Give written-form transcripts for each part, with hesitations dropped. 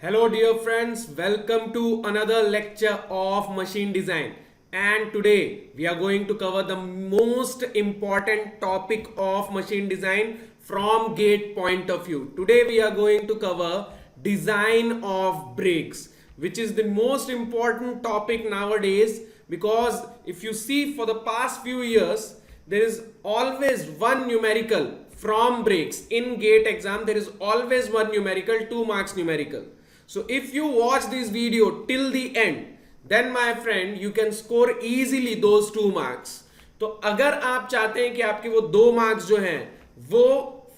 Hello dear friends, welcome to another lecture of machine design. And today we are going to cover the most important topic of machine design from gate point of view. Today we are going to cover design of brakes, which is the most important topic nowadays, because if you see for the past few years there is always one numerical from brakes in gate exam. There is always one numerical, 2 marks numerical. So if you watch this video till the end, then my friend you can score easily those 2 marks. तो अगर आप चाहते हैं कि आपके वो 2 marks जो हैं वो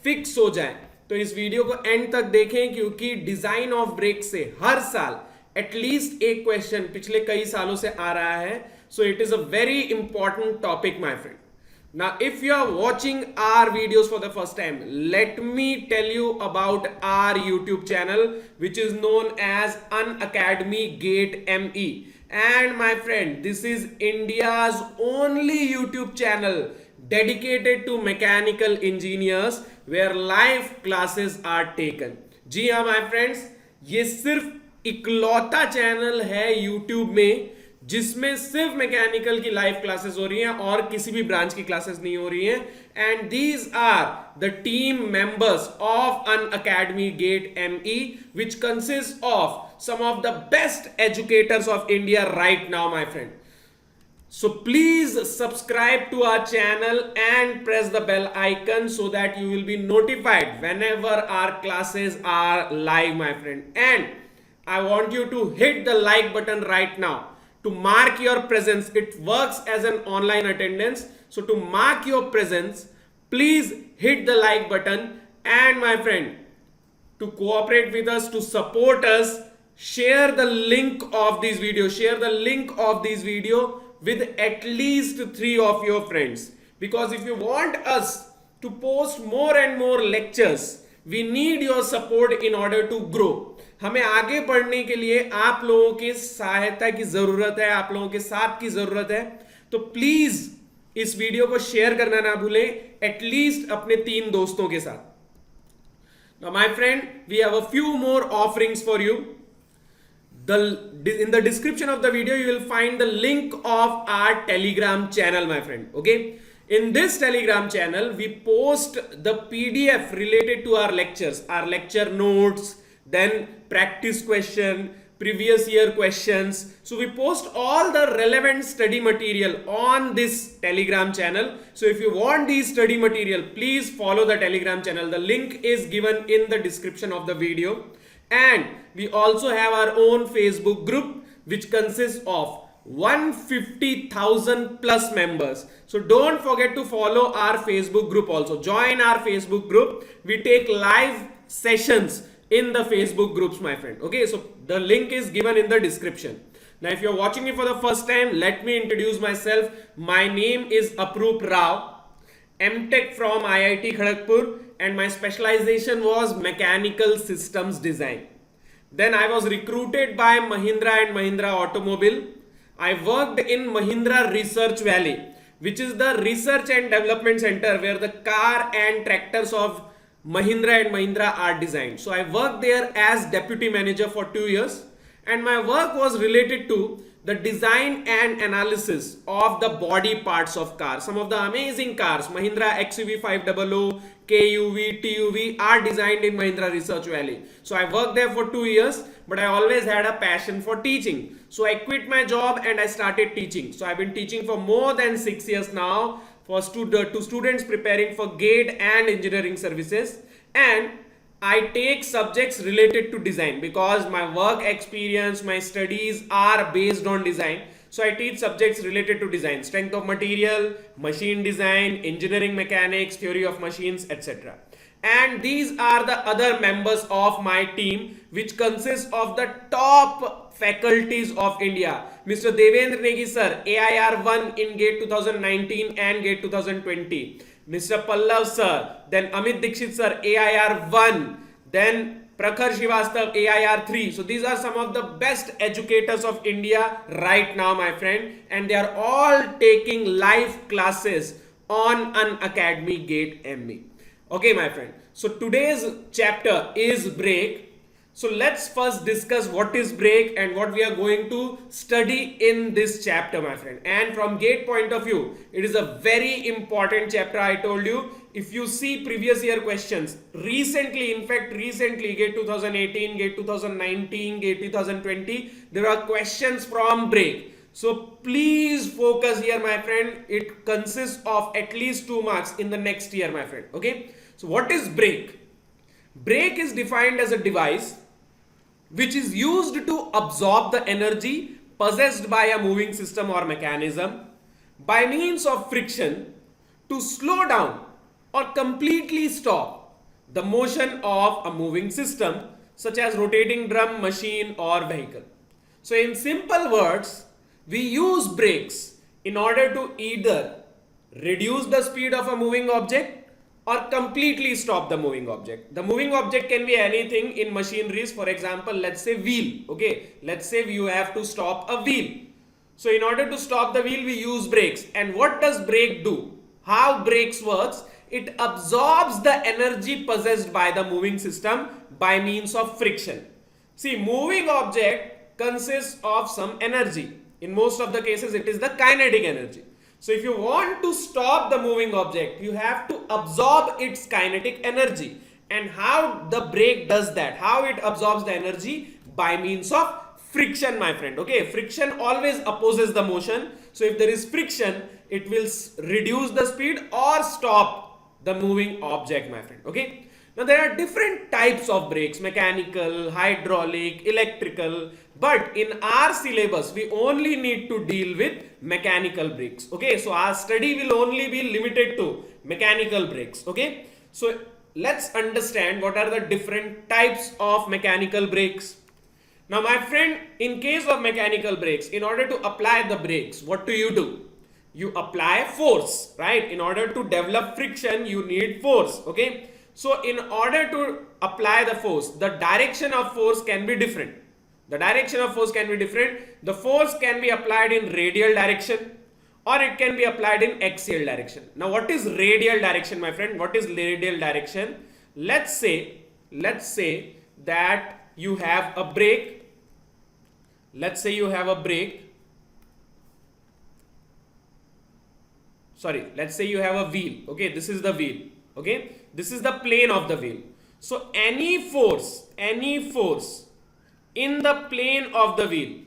फिक्स हो जाए, तो इस वीडियो को एंड तक देखें, क्योंकि डिजाइन ऑफ ब्रेक से हर साल एटलीस्ट एक क्वेश्चन पिछले कई सालों से आ रहा है. So it is a very important topic my friend. Now, if you are watching our videos for the first time, let me tell you about our YouTube channel, which is known as Unacademy Gate ME. And my friend, this is India's only YouTube channel dedicated to mechanical engineers where live classes are taken. जी हाँ my friends, ये सिर्फ इकलौता channel है YouTube में जिसमें सिर्फ mechanical की live classes हो रही हैं और किसी भी ब्रांच की क्लासेस नहीं हो रही हैं. And these are the team members of Unacademy get ME, which consists of some of the best educators of India right now, my friend. So please subscribe to our channel and press the bell icon so that you will be notified whenever our classes are live, my friend. And I want you to hit the like button right now to mark your presence. It works as an online attendance. So to mark your presence, please hit the like button. And my friend, to cooperate with us, to support us, share the link of this video. Share the link of this video with at least 3 of your friends. Because if you want us to post more and more lectures, we need your support in order to grow. हमें आगे बढ़ने के लिए आप लोगों की सहायता की जरूरत है, आप लोगों के साथ की जरूरत है. तो प्लीज इस वीडियो को शेयर करना ना भूलें, एटलीस्ट अपने 3 दोस्तों के साथ. Now my friend, we have a few more offerings for you. In the description of the video you will find the link of our Telegram channel, my friend. Okay, in this Telegram channel we post the PDF related to our lectures, our lecture notes, then practice question, previous year questions. So we post all the relevant study material on this Telegram channel. So if you want these study material, please follow the Telegram channel. The link is given in the description of the video. And we also have our own Facebook group, which consists of 150,000 plus members. So don't forget to follow our Facebook group also. Join our Facebook group. We take live sessions in the Facebook groups, my friend. Okay, so the link is given in the description. Now if you're watching me for the first time, let me introduce myself. My name is Aprup Rao, MTech from IIT Kharagpur, and my specialization was mechanical systems design. Then I was recruited by Mahindra and Mahindra Automobile. I worked in Mahindra Research Valley, which is the research and development center where the car and tractors of Mahindra and Mahindra are designed. So I worked there as deputy manager for 2 years, and my work was related to the design and analysis of the body parts of cars. Some of the amazing cars, Mahindra XUV 500, KUV, TUV, are designed in Mahindra Research Valley. So I worked there for 2 years, but I always had a passion for teaching. So I quit my job and I started teaching. So I've been teaching for more than 6 years now for to students preparing for GATE and engineering services. And I take subjects related to design because my work experience, my studies are based on design. So I teach subjects related to design, strength of material, machine design, engineering mechanics, theory of machines, etc. And these are the other members of my team, which consists of the top faculties of India. Mr. Devendra Negi sir, AIR 1 in GATE 2019 and GATE 2020. Mr. Pallav sir, then Amit Dikshit sir, AIR 1, then Prakhar Srivastav, AIR 3. So these are some of the best educators of India right now, my friend, and they are all taking live classes on an Academy Gate ME. Okay, my friend. So today's chapter is brake. So let's first discuss what is brake and what we are going to study in this chapter, my friend. And from GATE point of view, it is a very important chapter. I told you, if you see previous year questions, recently, in fact, recently, GATE 2018, GATE 2019, GATE 2020, there are questions from brake. So please focus here, my friend. It consists of at least 2 marks in the next year, my friend. Okay. So what is brake? Brake is defined as a device which is used to absorb the energy possessed by a moving system or mechanism by means of friction to slow down or completely stop the motion of a moving system such as rotating drum, machine or vehicle. So in simple words, we use brakes in order to either reduce the speed of a moving object or completely stop the moving object. The moving object can be anything in machineries. For example, let's say wheel. Okay, let's say you have to stop a wheel. So in order to stop the wheel, we use brakes. And what does brake do? How brakes works? It absorbs the energy possessed by the moving system by means of friction. See, moving object consists of some energy. In most of the cases, it is the kinetic energy. So if you want to stop the moving object, you have to absorb its kinetic energy. And how the brake does that? How it absorbs the energy? By means of friction, my friend. Okay, friction always opposes the motion. So if there is friction, it will reduce the speed or stop the moving object, my friend. Okay. Now there are different types of brakes: mechanical, hydraulic, electrical. But in our syllabus, we only need to deal with mechanical brakes. Okay, so our study will only be limited to mechanical brakes. Okay, so let's understand what are the different types of mechanical brakes. Now, my friend, in case of mechanical brakes, in order to apply the brakes, what do? You apply force, right? In order to develop friction, you need force. Okay. So in order to apply the force, the direction of force can be different. The direction of force can be different. The force can be applied in radial direction or it can be applied in axial direction. Now what is radial direction, my friend? What is radial direction? Let's say that you have a brake. Let's say you have a brake. Sorry, let's say you have a wheel. Okay, this is the wheel. Okay, this is the plane of the wheel. So any force in the plane of the wheel,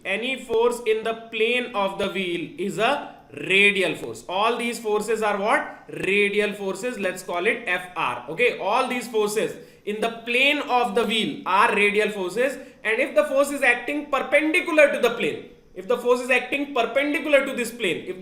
is a radial force. All these forces are what? Radial forces. Let's call it FR. Okay, all these forces in the plane of the wheel are radial forces. And if the force is acting perpendicular to the plane, if the force is acting perpendicular to this plane,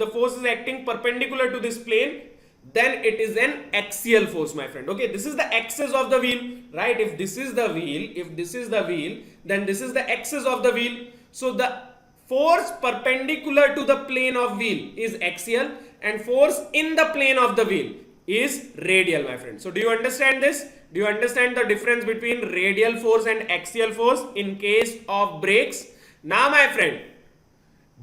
then it is an axial force, my friend. Okay, this is the axis of the wheel, right? If this is the wheel, then this is the axis of the wheel. So the force perpendicular to the plane of wheel is axial and force in the plane of the wheel is radial, my friend. So do you understand this? Do you understand the difference between radial force and axial force in case of brakes? Now, my friend,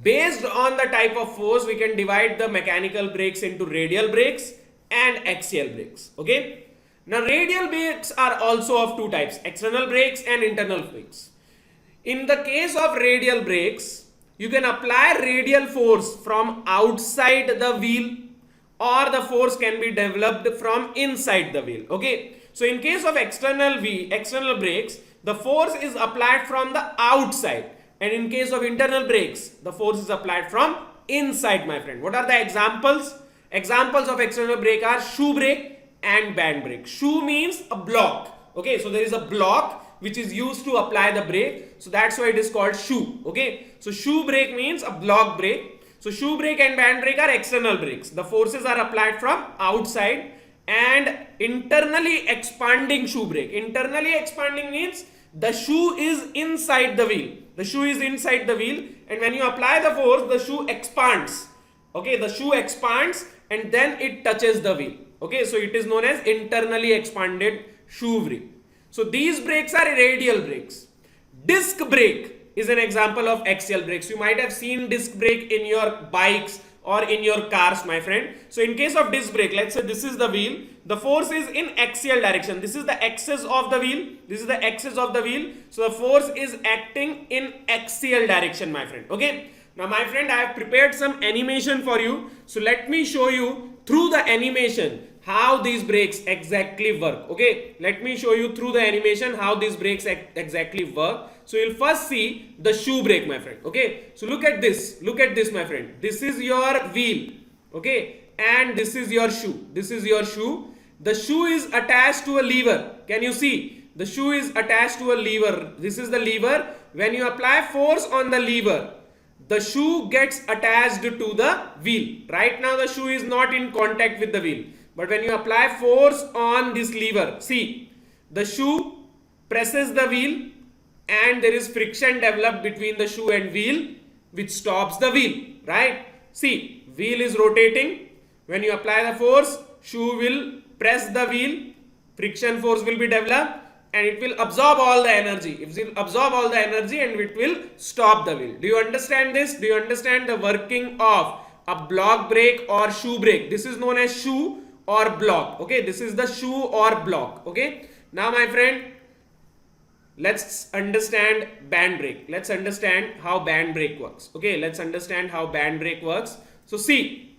based on the type of force, we can divide the mechanical brakes into radial brakes and axial brakes. Okay. Now, radial brakes are also of two types: external brakes and internal brakes. In the case of radial brakes, you can apply radial force from outside the wheel or the force can be developed from inside the wheel. Okay. So, in case of external brakes, the force is applied from the outside. And in case of internal brakes, the force is applied from inside, my friend. What are the examples? Examples of external brake are shoe brake and band brake. Shoe means a block. Okay, so there is a block which is used to apply the brake. So that's why it is called shoe. Okay, so shoe brake means a block brake. So shoe brake and band brake are external brakes. The forces are applied from outside. And internally expanding shoe brake. Internally expanding means the shoe is inside the wheel. The shoe is inside the wheel, and when you apply the force, the shoe expands. Okay, the shoe expands and then it touches the wheel. Okay, so it is known as internally expanded shoe brake. So these brakes are radial brakes. Disc brake is an example of axial brakes. You might have seen disc brake in your bikes or in your cars, my friend. So in case of disc brake, let's say this is the wheel, the force is in axial direction. This is the axis of the wheel, this is the axis of the wheel. So the force is acting in axial direction, my friend. Okay, now my friend, I have prepared some animation for you. So let me show you through the animation how these brakes exactly work. Okay, let me show you through the animation how these brakes exactly work. So you'll first see the shoe brake, my friend. Okay, so look at this, my friend. This is your wheel, okay, and this is your shoe, this is your shoe. The shoe is attached to a lever. Can you see? The shoe is attached to a lever. This is the lever. When you apply force on the lever, the shoe gets attached to the wheel. Right now the shoe is not in contact with the wheel, but when you apply force on this lever, see, the shoe presses the wheel and there is friction developed between the shoe and wheel, which stops the wheel, right? See, wheel is rotating. When you apply the force, shoe will press the wheel, friction force will be developed, and it will absorb all the energy. It will absorb all the energy and it will stop the wheel. Do you understand this? Do you understand the working of a block brake or shoe brake? This is known as shoe or block. Okay, this is the shoe or block. Okay, now my friend, let's understand band brake. Let's understand how band brake works. Okay, let's understand how band brake works. So see,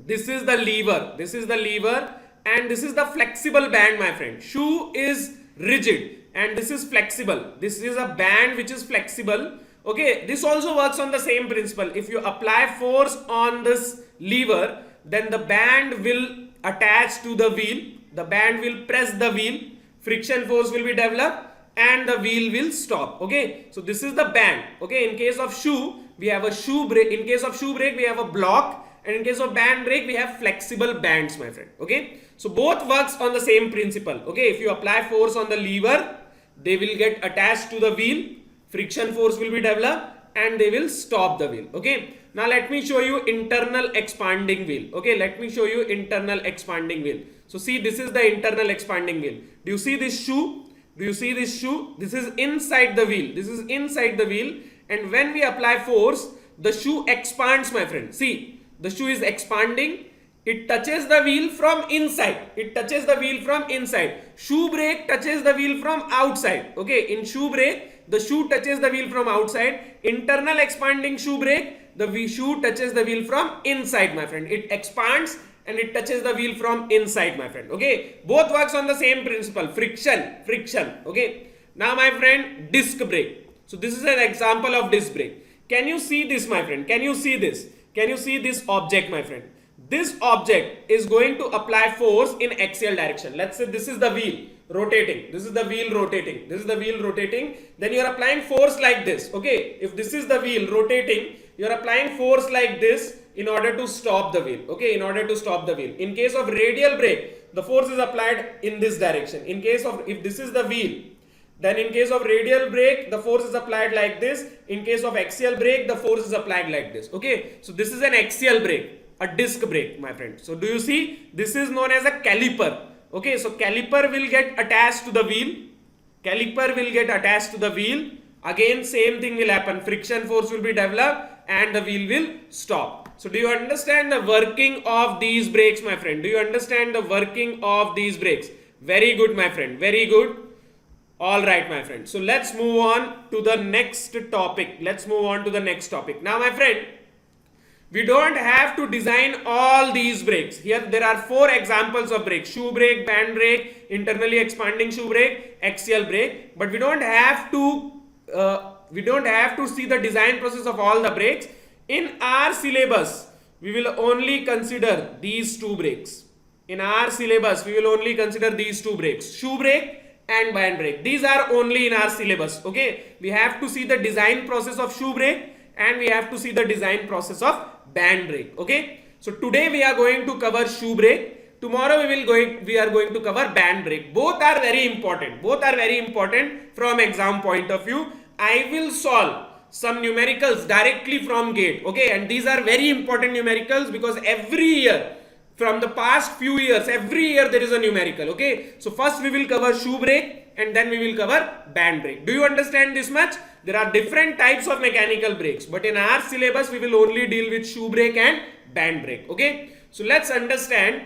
this is the lever, this is the lever, and this is the flexible band, my friend. Shoe is rigid and this is flexible. This is a band which is flexible. Okay, this also works on the same principle. If you apply force on this lever, then the band will attach to the wheel, the band will press the wheel, friction force will be developed, and the wheel will stop. Okay, so this is the band. Okay, in case of shoe, we have a shoe brake. In case of shoe brake, we have a block, and in case of band brake, we have flexible bands, my friend. Okay, so both works on the same principle. Okay, if you apply force on the lever, they will get attached to the wheel, friction force will be developed, and they will stop the wheel. Okay, now let me show you internal expanding wheel. Okay, let me show you internal expanding wheel. So see, this is the internal expanding wheel. Do you see this shoe? Do you see this shoe? This is inside the wheel. This is inside the wheel. And when we apply force, the shoe expands, my friend. See, the shoe is expanding. It touches the wheel from inside. It touches the wheel from inside. Shoe brake touches the wheel from outside. Okay, in shoe brake, the shoe touches the wheel from outside. Internal expanding shoe brake, the shoe touches the wheel from inside, my friend. It expands and it touches the wheel from inside, my friend. Okay, both works on the same principle, friction. Okay, now my friend, disc brake. So this is an example of disc brake. Can you see this, my friend? Can you see this? Can you see this object, my friend? This object is going to apply force in axial direction. Let's say this is the wheel rotating, this is the wheel rotating, this is the wheel rotating. Then you are applying force like this. Okay, if this is the wheel rotating, you are applying force like this in order to stop the wheel. Okay, in order to stop the wheel. In case of radial brake, the force is applied in this direction. In case of, if this is the wheel, then in case of radial brake, the force is applied like this. In case of axial brake, the force is applied like this. Okay, so this is an axial brake, a disc brake, my friend. So do you see, this is known as a caliper. Okay, so caliper will get attached to the wheel. Caliper will get attached to the wheel. Again, same thing will happen. Friction force will be developed and the wheel will stop. So do you understand the working of these brakes, my friend? Do you understand the working of these brakes? Very good, my friend. Very good. All right, my friend. So let's move on to the next topic. Let's move on to the next topic. Now, my friend, we don't have to design all these brakes. Here there are 4 examples of brakes: shoe brake, band brake, internally expanding shoe brake, axial brake. But we don't have to see the design process of all the brakes. In our syllabus, we will only consider these 2 brakes. In our syllabus, we will only consider these 2 brakes: shoe brake and band brake. These are only in our syllabus. Okay, we have to see the design process of shoe brake and we have to see the design process of band brake. Okay, so today we are going to cover shoe brake. Tomorrow we are going to cover band brake. Both are very important. Both are very important from exam point of view. I will solve some numericals directly from GATE. Okay, and these are very important numericals because every year from the past few years, every year there is a numerical. Okay, so first we will cover shoe brake and then we will cover band brake. Do you understand this much? There are different types of mechanical brakes, but in our syllabus we will only deal with shoe brake and band brake. Okay, so let's understand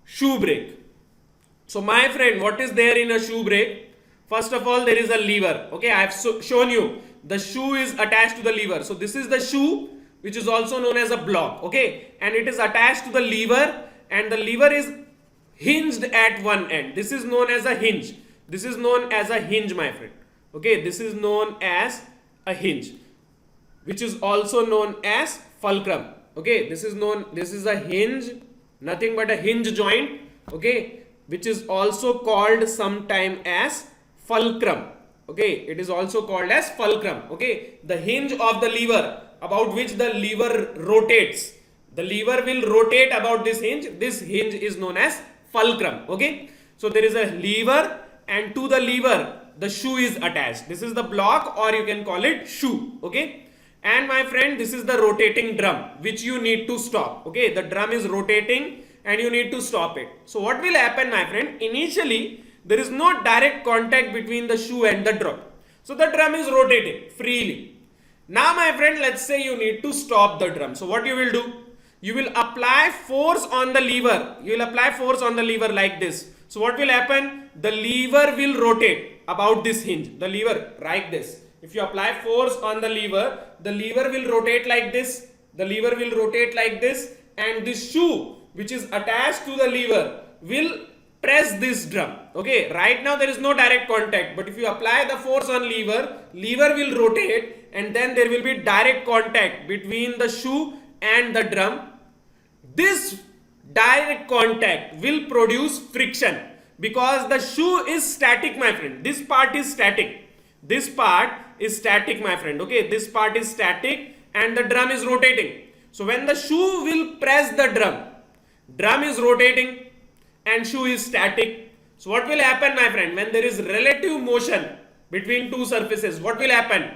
shoe brake. So my friend, what is there in a shoe brake? First of all, there is a lever. Okay, I have shown you the shoe is attached to the lever. So this is the shoe, which is also known as a block. Okay, and it is attached to the lever, and the lever is hinged at one end. This is known as a hinge. This is known as a hinge, my friend. Okay, this is known as a hinge, which is also known as fulcrum. Okay, this is a hinge, nothing but a hinge joint. Okay, which is also called sometime as fulcrum. Okay, it is also called as fulcrum. Okay, the hinge of the lever about which the lever rotates. The lever will rotate about this hinge. This hinge is known as fulcrum. Okay, so there is a lever, and to the lever the shoe is attached. This is the block, or you can call it shoe. Okay, and my friend, this is the rotating drum which you need to stop. Okay, the drum is rotating and you need to stop it. So what will happen, my friend? Initially there is no direct contact between the shoe and the drum, so the drum is rotating freely. Now my friend, let's say you need to stop the drum. So what you will do? You will apply force on the lever. You will apply force on the lever like this. So what will happen? The lever will rotate about this hinge. The lever like this. If you apply force on the lever will rotate like this. The lever will rotate like this, and this shoe which is attached to the lever will press this drum. Okay, right now there is no direct contact, but if you apply the force on lever will rotate, and then there will be direct contact between the shoe and the drum. This direct contact will produce friction because the shoe is static, my friend. This part is static. This part is static, my friend. Okay, this part is static and the drum is rotating. So when the shoe will press the drum is rotating and shoe is static. So what will happen, my friend? When there is relative motion between two surfaces, what will happen?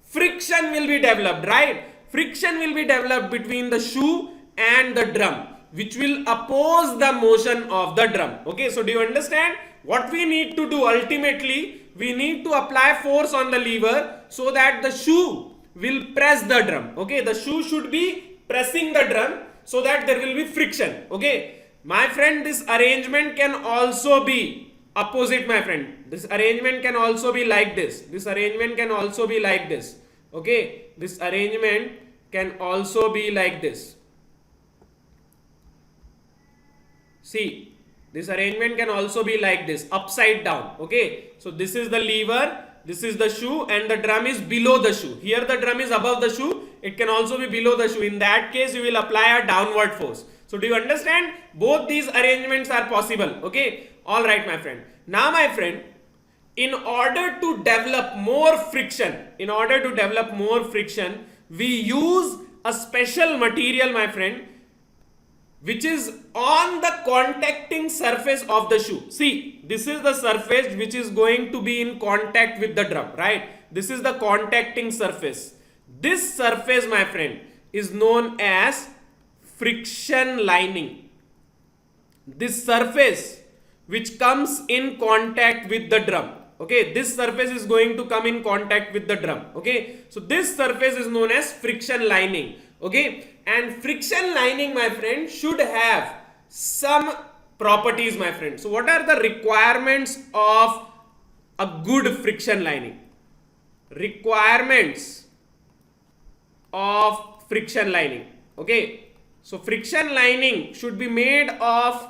Friction will be developed, right? Friction will be developed between the shoe and the drum, which will oppose the motion of the drum. Okay, so do you understand? What we need to do ultimately, we need to apply force on the lever so that the shoe will press the drum. Okay, the shoe should be pressing the drum so that there will be friction. Okay, my friend, this arrangement can also be opposite, my friend. This arrangement can also be like this. This arrangement can also be like this. Okay, this arrangement can also be like this. See, this arrangement can also be like this, upside down. Okay, so this is the lever, this is the shoe, and the drum is below the shoe. Here the drum is above the shoe. It can also be below the shoe. In that case, you will apply a downward force. So do you understand? Both these arrangements are possible. Okay, all right, my friend. Now, my friend, in order to develop more friction, we use a special material, my friend, which is on the contacting surface of the shoe. See, this is the surface which is going to be in contact with the drum, right? This is the contacting surface. This surface, my friend, is known as friction lining. This surface which comes in contact with the drum. Okay, this surface is going to come in contact with the drum. Okay, so this surface is known as friction lining. Okay, and friction lining, my friend, should have some properties, my friend. So what are the requirements of a good friction lining? Requirements of friction lining. Okay, so friction lining should be made of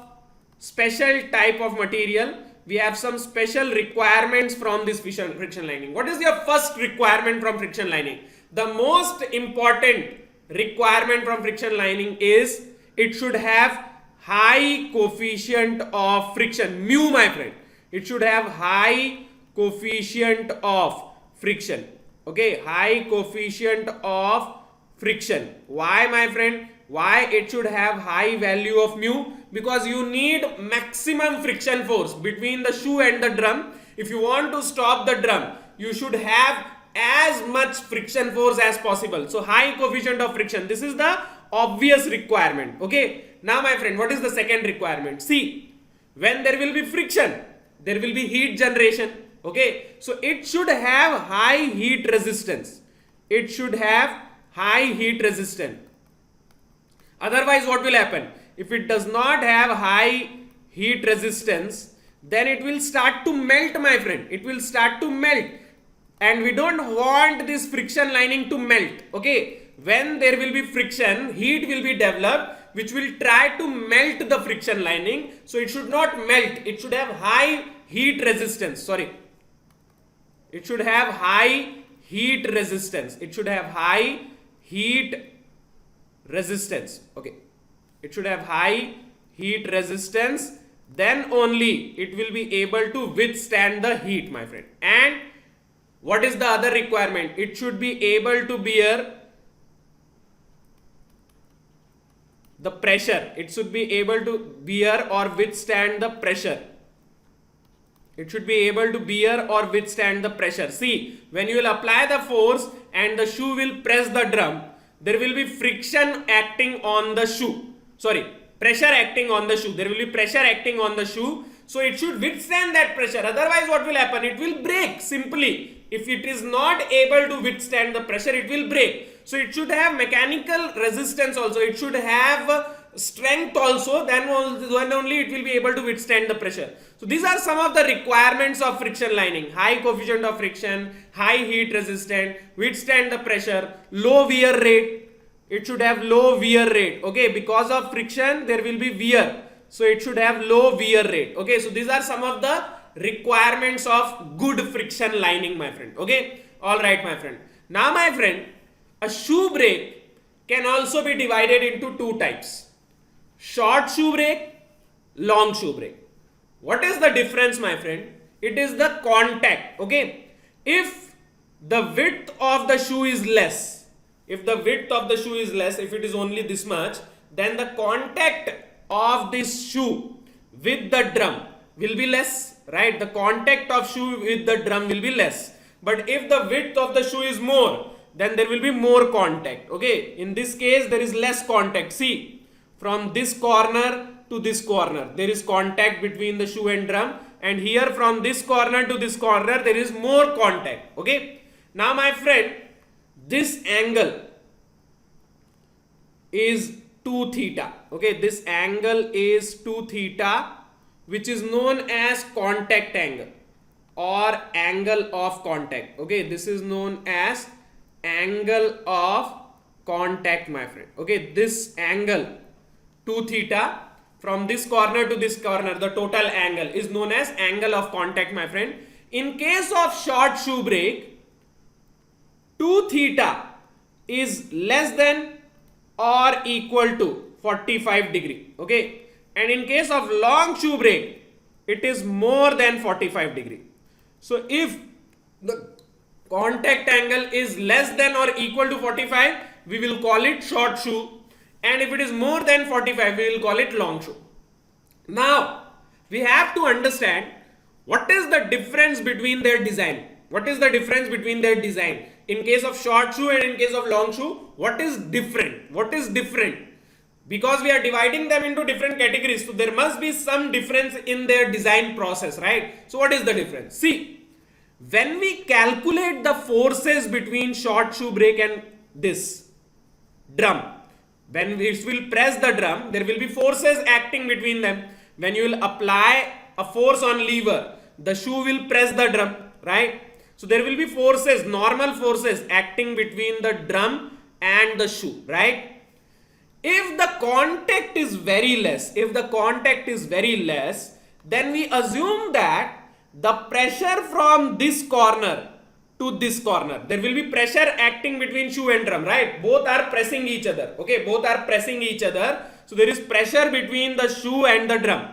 special type of material. We have some special requirements from this friction lining. What is your first requirement from friction lining? The most important requirement from friction lining is it should have high coefficient of friction, mu, my friend. It should have high coefficient of friction. Okay, high coefficient of friction. Why, my friend? Why it should have high value of mu? Because you need maximum friction force between the shoe and the drum. If you want to stop the drum, you should have as much friction force as possible. So high coefficient of friction. This is the obvious requirement. Okay, now my friend, what is the second requirement? See, when there will be friction, there will be heat generation. Okay, so it should have high heat resistance. It should have high heat resistance. Otherwise, what will happen? If it does not have high heat resistance, then it will start to melt, my friend. It will start to melt. And we don't want this friction lining to melt. Okay, when there will be friction, heat will be developed, which will try to melt the friction lining. So it should not melt. It should have high heat resistance. Sorry. It should have high heat resistance. It should have high heat resistance. Okay, it should have high heat resistance, then only it will be able to withstand the heat, my friend. And what is the other requirement? It should be able to bear the pressure. It should be able to bear or withstand the pressure. It should be able to bear or withstand the pressure. See, when you will apply the force and the shoe will press the drum, there will be friction acting on the shoe. Sorry, pressure acting on the shoe. There will be pressure acting on the shoe. So it should withstand that pressure. Otherwise, what will happen? It will break simply. If it is not able to withstand the pressure, it will break. So it should have mechanical resistance also. It should have strength also. Then only it will be able to withstand the pressure. So these are some of the requirements of friction lining. High coefficient of friction, high heat resistant, withstand the pressure, low wear rate. It should have low wear rate. Okay, because of friction there will be wear. So it should have low wear rate. Okay, so these are some of the requirements of good friction lining, my friend. Okay, all right, my friend. Now, my friend, a shoe brake can also be divided into two types: short shoe brake, long shoe brake. What is the difference, my friend? It is the contact. Okay, if the width of the shoe is less, if it is only this much, then the contact of this shoe with the drum will be less, right? The contact of shoe with the drum will be less. But if the width of the shoe is more, then there will be more contact. Okay, in this case there is less contact. See, from this corner to this corner there is contact between the shoe and drum, and here from this corner to this corner there is more contact. Okay, now my friend, this angle is 2 theta. Okay, this angle is 2 theta, which is known as contact angle or angle of contact. Okay, this is known as angle of contact, my friend. Okay, this angle 2 theta from this corner to this corner, the total angle is known as angle of contact, my friend. In case of short shoe brake, 2 theta is less than or equal to 45 degree. Okay, and in case of long shoe brake, it is more than 45 degree. So if the contact angle is less than or equal to 45, we will call it short shoe, and if it is more than 45, we will call it long shoe. Now we have to understand what is the difference between their design. What is the difference between their design? In case of short shoe and in case of long shoe, what is different? What is different? Because we are dividing them into different categories, so there must be some difference in their design process, right? So what is the difference? See, when we calculate the forces between short shoe brake and this drum, when it will press the drum, there will be forces acting between them. When you will apply a force on lever, the shoe will press the drum, right? So there will be forces, normal forces acting between the drum and the shoe, right? If the contact is very less, then we assume that the pressure from this corner to this corner, there will be pressure acting between shoe and drum, right? Both are pressing each other. Okay, both are pressing each other. So there is pressure between the shoe and the drum.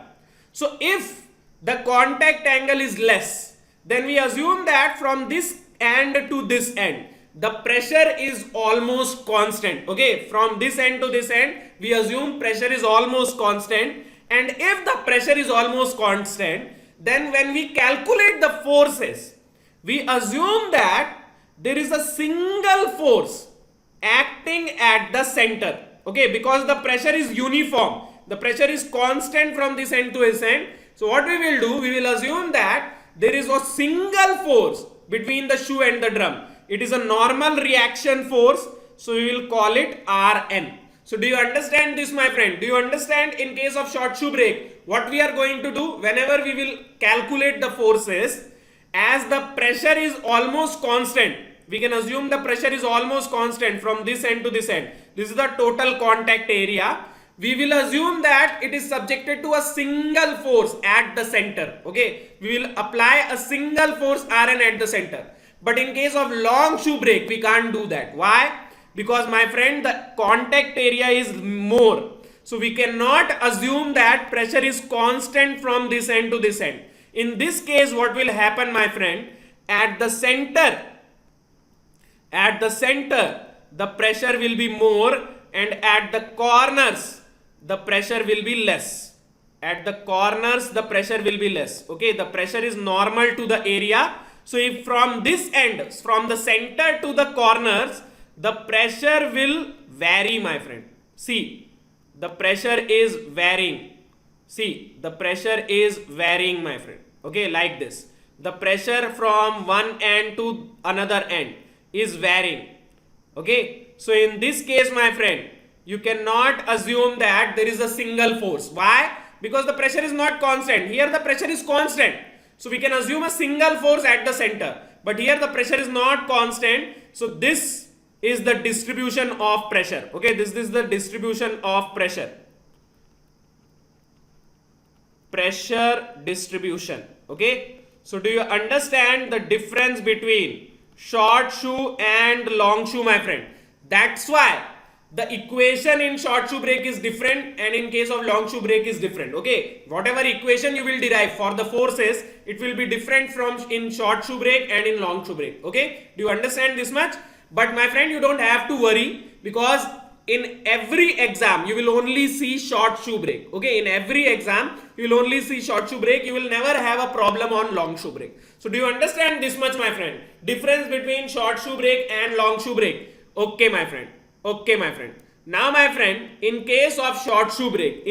So if the contact angle is less, then we assume that from this end to this end, the pressure is almost constant. Okay, from this end to this end, we assume pressure is almost constant. And if the pressure is almost constant, then when we calculate the forces, we assume that there is a single force acting at the center. okay, because the pressure is uniform, the pressure is constant from this end to this end. So what we will do, we will assume that there is a single force between the shoe and the drum. It is a normal reaction force, so we will call it Rn. So do you understand this, my friend? Do you understand in case of short shoe brake what we are going to do? Whenever we will calculate the forces, as the pressure is almost constant, we can assume the pressure is almost constant from this end to this end. This is the total contact area. We will assume that it is subjected to a single force at the center. Okay, we will apply a single force Rn at the center. But in case of long shoe brake, we can't do that. Why? Because, my friend, the contact area is more. So we cannot assume that pressure is constant from this end to this end. In this case, what will happen, my friend? At the center, the pressure will be more, and at the corners, the pressure will be less. At the corners, the pressure will be less. Okay, the pressure is normal to the area. So if from this end, from the center to the corners, the pressure will vary, my friend. See, the pressure is varying. See, the pressure is varying, my friend. Okay, like this. The pressure from one end to another end is varying. Okay, so in this case, my friend, you cannot assume that there is a single force. Why? Because the pressure is not constant. Here the pressure is constant. So we can assume a single force at the center. But here the pressure is not constant. So this is the distribution of pressure. Okay, this is the distribution of pressure. Pressure distribution. Okay, so do you understand the difference between short shoe and long shoe, my friend? That's why the equation in short shoe brake is different, and in case of long shoe brake is different. Okay, whatever equation you will derive for the forces, it will be different from in short shoe brake and in long shoe brake. Okay, do you understand this much? But my friend, you don't have to worry, because in every exam you will only see short shoe brake. Okay, in every exam you will only see short shoe brake. You will never have a problem on long shoe brake. So do you understand this much, my friend? Difference between short shoe brake and long shoe brake. Okay, my friend. Okay, my friend. Now, my friend, in case of short shoe brake,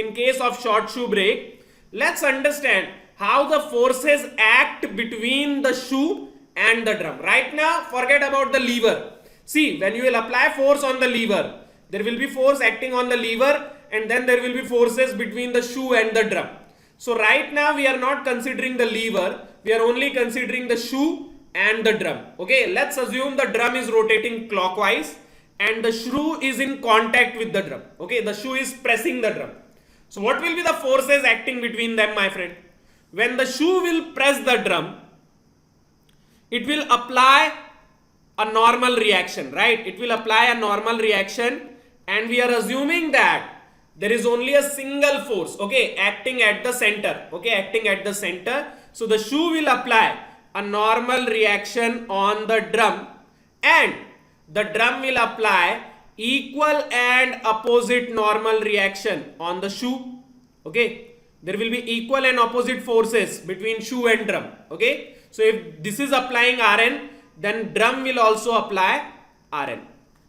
let's understand how the forces act between the shoe and the drum. Right now, forget about the lever. See, when you will apply force on the lever, there will be force acting on the lever, and then there will be forces between the shoe and the drum. So right now we are not considering the lever, we are only considering the shoe and the drum. Okay, let's assume the drum is rotating clockwise and the shoe is in contact with the drum. Okay, the shoe is pressing the drum. So what will be the forces acting between them, my friend? When the shoe will press the drum, it will apply a normal reaction, right? It will apply a normal reaction, and we are assuming that there is only a single force, okay, acting at the center. Okay, acting at the center. So the shoe will apply a normal reaction on the drum, and the drum will apply equal and opposite normal reaction on the shoe. Okay, there will be equal and opposite forces between shoe and drum. Okay, so if this is applying Rn, then drum will also apply Rn.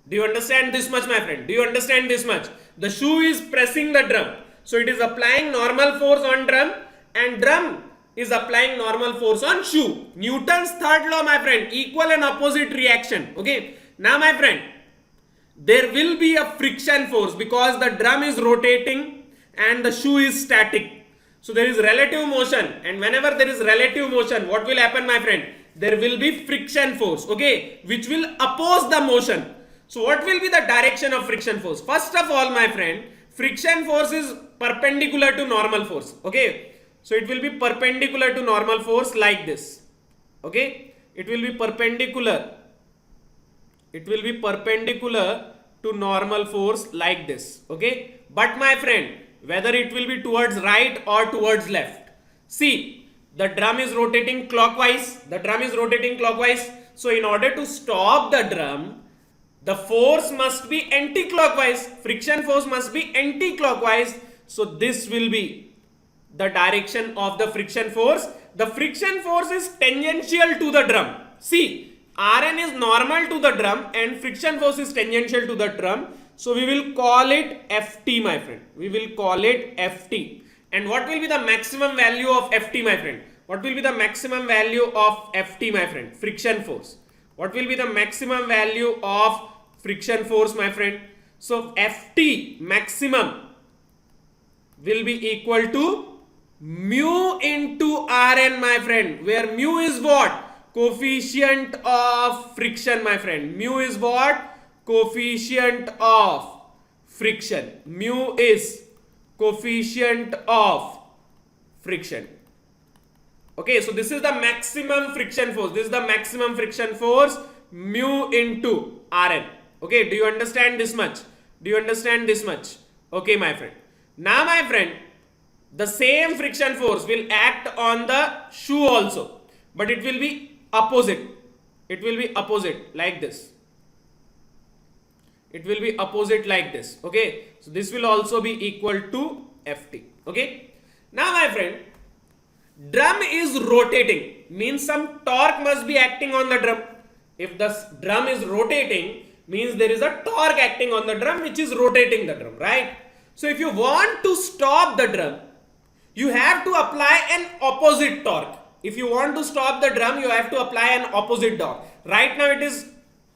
Do you understand this much, my friend? Do you understand this much? The shoe is pressing the drum, so it is applying normal force on drum, and drum is applying normal force on shoe. Newton's third law, my friend, equal and opposite reaction. Okay, now, my friend, there will be a friction force because the drum is rotating and the shoe is static. So there is relative motion, and whenever there is relative motion, what will happen, my friend? There will be friction force, okay, which will oppose the motion. So what will be the direction of friction force? First of all, my friend, friction force is perpendicular to normal force. Okay, so it will be perpendicular to normal force like this. Okay, it will be perpendicular. It will be perpendicular to normal force like this. Okay, but my friend, whether it will be towards right or towards left. See, the drum is rotating clockwise. So in order to stop the drum, the force must be anti-clockwise. Friction force must be anti-clockwise. So this will be the direction of the friction force. The friction force is tangential to the drum. See, Rn is normal to the drum and friction force is tangential to the drum. So we will call it Ft, my friend. We will call it Ft. And what will be the maximum value of Ft, my friend? What will be the maximum value of Ft, my friend? Friction force. What will be the maximum value of friction force, my friend? So Ft maximum will be equal to mu into Rn, my friend, where mu is what? Coefficient of friction, my friend. Mu is what? Coefficient of friction. Mu is coefficient of friction. Okay, so this is the maximum friction force. This is the maximum friction force, mu into Rn. Okay, do you understand this much? Do you understand this much? Okay, my friend. Now, my friend, the same friction force will act on the shoe also, but it will be opposite. It will be opposite like this. It will be opposite like this. Okay, so this will also be equal to Ft. Okay, now, my friend, drum is rotating, means some torque must be acting on the drum. If the drum is rotating, means there is a torque acting on the drum which is rotating the drum, right? So if you want to stop the drum, you have to apply an opposite torque. If you want to stop the drum, you have to apply an opposite torque. Right now it is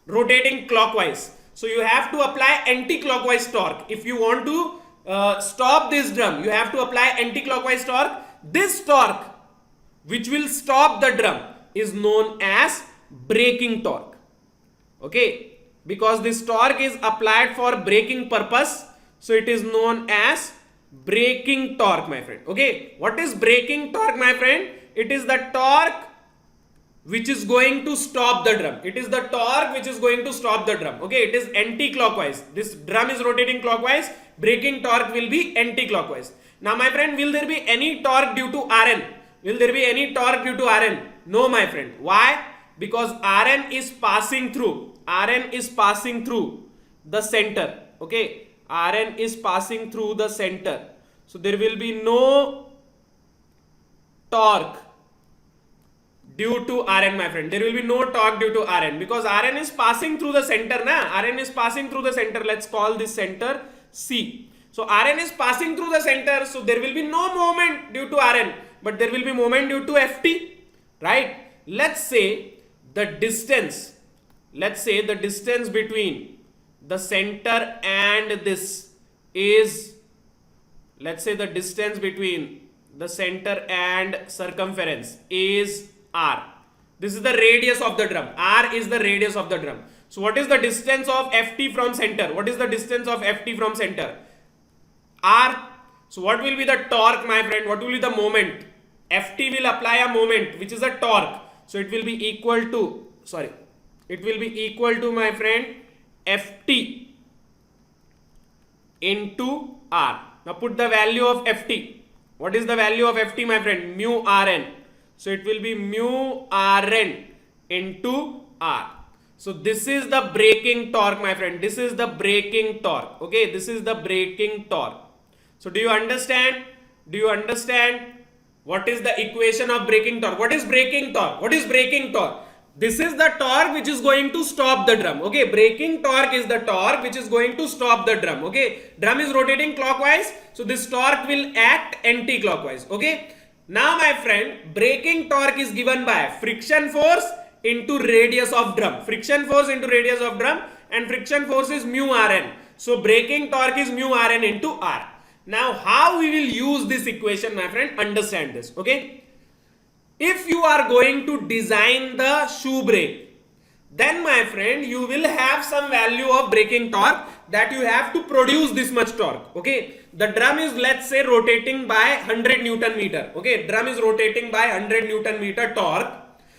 rotating clockwise, so you have to apply anti-clockwise torque. If you want to stop this drum, you have to apply anti-clockwise torque. This torque which will stop the drum is known as braking torque. Okay, because this torque is applied for braking purpose, so it is known as braking torque, my friend. Okay, what is braking torque, my friend? It is the torque which is going to stop the drum. It is the torque which is going to stop the drum. Okay, it is anti-clockwise. This drum is rotating clockwise. Braking torque will be anti-clockwise. Now, my friend, will there be any torque due to Rn? Will there be any torque due to Rn? No, my friend. Why? Because Rn is passing through. Rn is passing through the center. Okay, Rn is passing through the center. So there will be no torque due to Rn, my friend. There will be no torque due to Rn because Rn is passing through the center. Rn is passing through the center. Let's call this center C. So Rn is passing through the center. So there will be no moment due to Rn, but there will be moment due to Ft, right? Let's say the distance. Let's say the distance between the center and this is, let's say the distance between the center and circumference is R. This is the radius of the drum. R is the radius of the drum. So what is the distance of Ft from center? What is the distance of Ft from center? R. So what will be the torque, my friend? What will be the moment? Ft will apply a moment which is a torque. So it will be equal to, it will be equal to, my friend, Ft into R. Now put the value of Ft. What is the value of Ft, my friend? Mu Rn. So it will be mu Rn into R. So this is the braking torque, my friend. This is the braking torque. Okay, this is the braking torque. So do you understand? Do you understand what is the equation of braking torque? What is braking torque? What is braking torque? This is the torque which is going to stop the drum. Okay, braking torque is the torque which is going to stop the drum. Okay, drum is rotating clockwise, so this torque will act anti-clockwise. Okay, now, my friend, braking torque is given by friction force into radius of drum. Friction force into radius of drum, and friction force is mu Rn. So braking torque is mu Rn into R. Now, how we will use this equation, my friend? Understand this. Okay, if you are going to design the shoe brake, then, my friend, you will have some value of braking torque that you have to produce this much torque. Okay, the drum is, let's say, rotating by 100 Newton meter. Okay, drum is rotating by 100 Newton meter torque.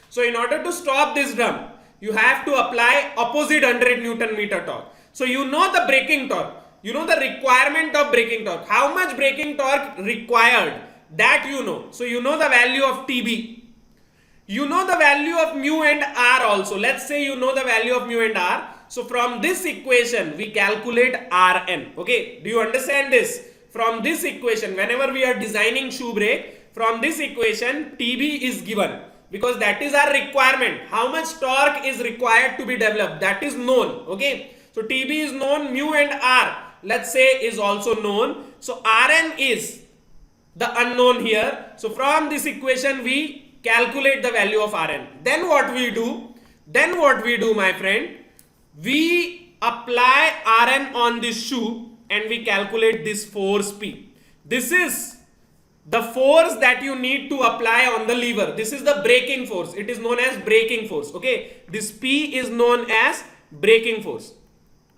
So in order to stop this drum, you have to apply opposite 100 Newton meter torque. So you know the braking torque, you know the requirement of braking torque, how much braking torque required, that you know. So you know the value of TB. You know the value of mu and R also. Let's say you know the value of mu and R. So from this equation, we calculate Rn. Okay, do you understand this? From this equation, whenever we are designing shoe brake, from this equation, TB is given. Because that is our requirement. How much torque is required to be developed, that is known. Okay, So TB is known, mu and R, let's say, is also known. So Rn is the unknown here. So from this equation we calculate the value of Rn. Then what we do? My friend, we apply Rn on this shoe and we calculate this force P. This is the force that you need to apply on the lever. This is the braking force. It is known as braking force. Okay, this P is known as braking force.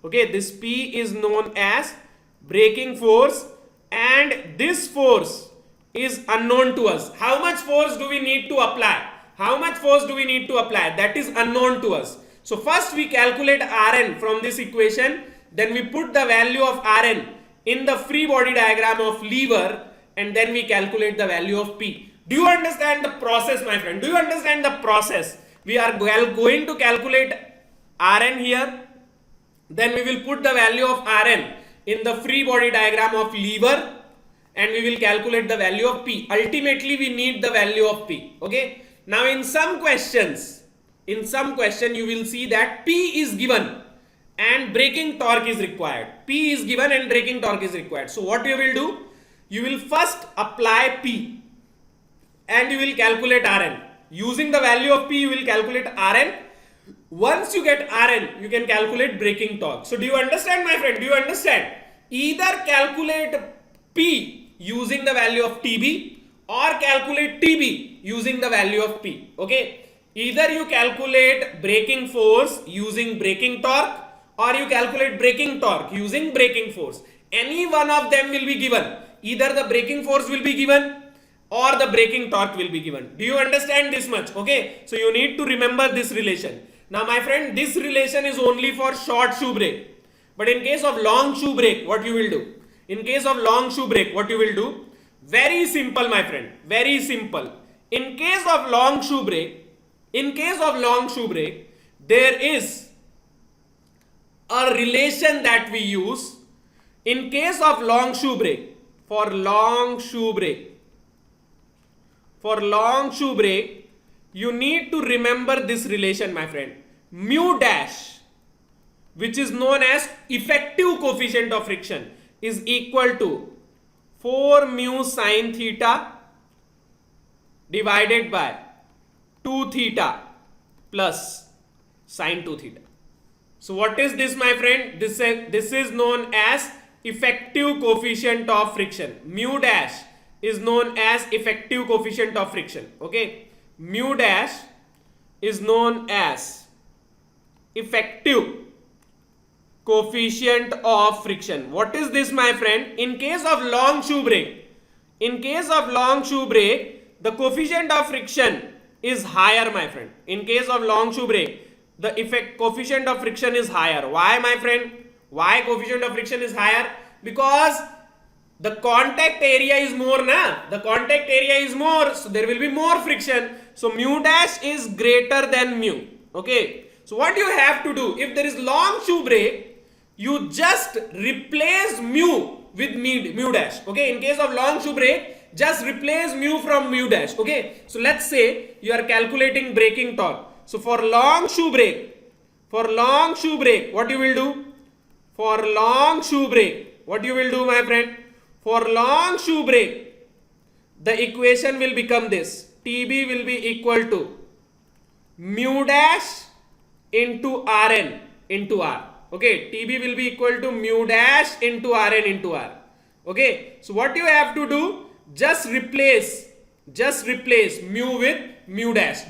Okay, this P is known as braking force, and this force is unknown to us. How much force do we need to apply? That is unknown to us. So first we calculate Rn from this equation, then we put the value of Rn in the free body diagram of lever, and then we calculate the value of P. Do you understand the process, my friend? We are going to calculate Rn here, then we will put the value of Rn in the free body diagram of lever, and we will calculate the value of P. Ultimately we need the value of P. Okay, now in some question you will see that P is given and braking torque is required. So what you will do? You will first apply P and you will calculate Rn. Using the value of P, you will calculate Rn. Once you get Rn, you can calculate braking torque. So do you understand, my friend? Either calculate P using the value of TB or calculate TB using the value of P. Okay? Either you calculate braking force using braking torque or you calculate braking torque using braking force. Any one of them will be given. Either the braking force will be given or the braking torque will be given. Do you understand this much? Okay, so you need to remember this relation. Now my friend, this relation is only for short shoe brake. But in case of long shoe brake, what you will do? Very simple, my friend. Very simple. In case of long shoe brake, there is a relation that we use. In case of long shoe brake, for long shoe brake, you need to remember this relation, my friend. Mu dash, which is known as effective coefficient of friction, is equal to 4 mu sine theta divided by 2 theta plus sine 2 theta. So what is this, my friend? This is known as effective coefficient of friction. Mu dash is known as effective coefficient of friction. Okay, mu dash is known as effective coefficient of friction. What is this, my friend? In case of long shoe brake, the coefficient of friction is higher, my friend. In case of long shoe brake, the coefficient of friction is higher. Why, my friend? Why coefficient of friction is higher? Because the contact area is more, so there will be more friction. So mu dash is greater than mu. Okay, so what you have to do, if there is long shoe brake, you just replace mu with mu dash. Okay, in case of long shoe brake, just replace mu from mu dash. Okay, so let's say you are calculating braking torque. So for long shoe brake, what you will do? My friend? For long shoe brake, the equation will become this. TB will be equal to mu dash into Rn into R. Okay, TB will be equal to mu dash into Rn into R. Okay, so what you have to do? Just replace mu with mu dash.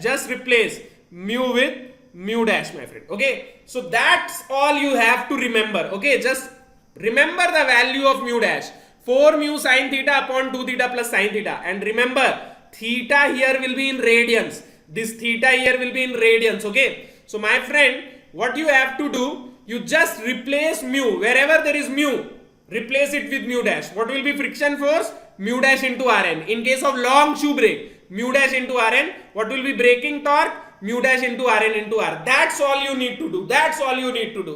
My friend. Okay, so that's all you have to remember. Okay, just remember the value of mu dash. 4 mu sine theta upon 2 theta plus sine theta. And remember, theta here will be in radians. This theta here will be in radians. Okay, so my friend, what you have to do, you just replace mu. Wherever there is mu, replace it with mu dash. What will be friction force? Mu dash into Rn. In case of long shoe brake, mu dash into Rn. What will be braking torque? Mu dash into Rn into R. That's all you need to do.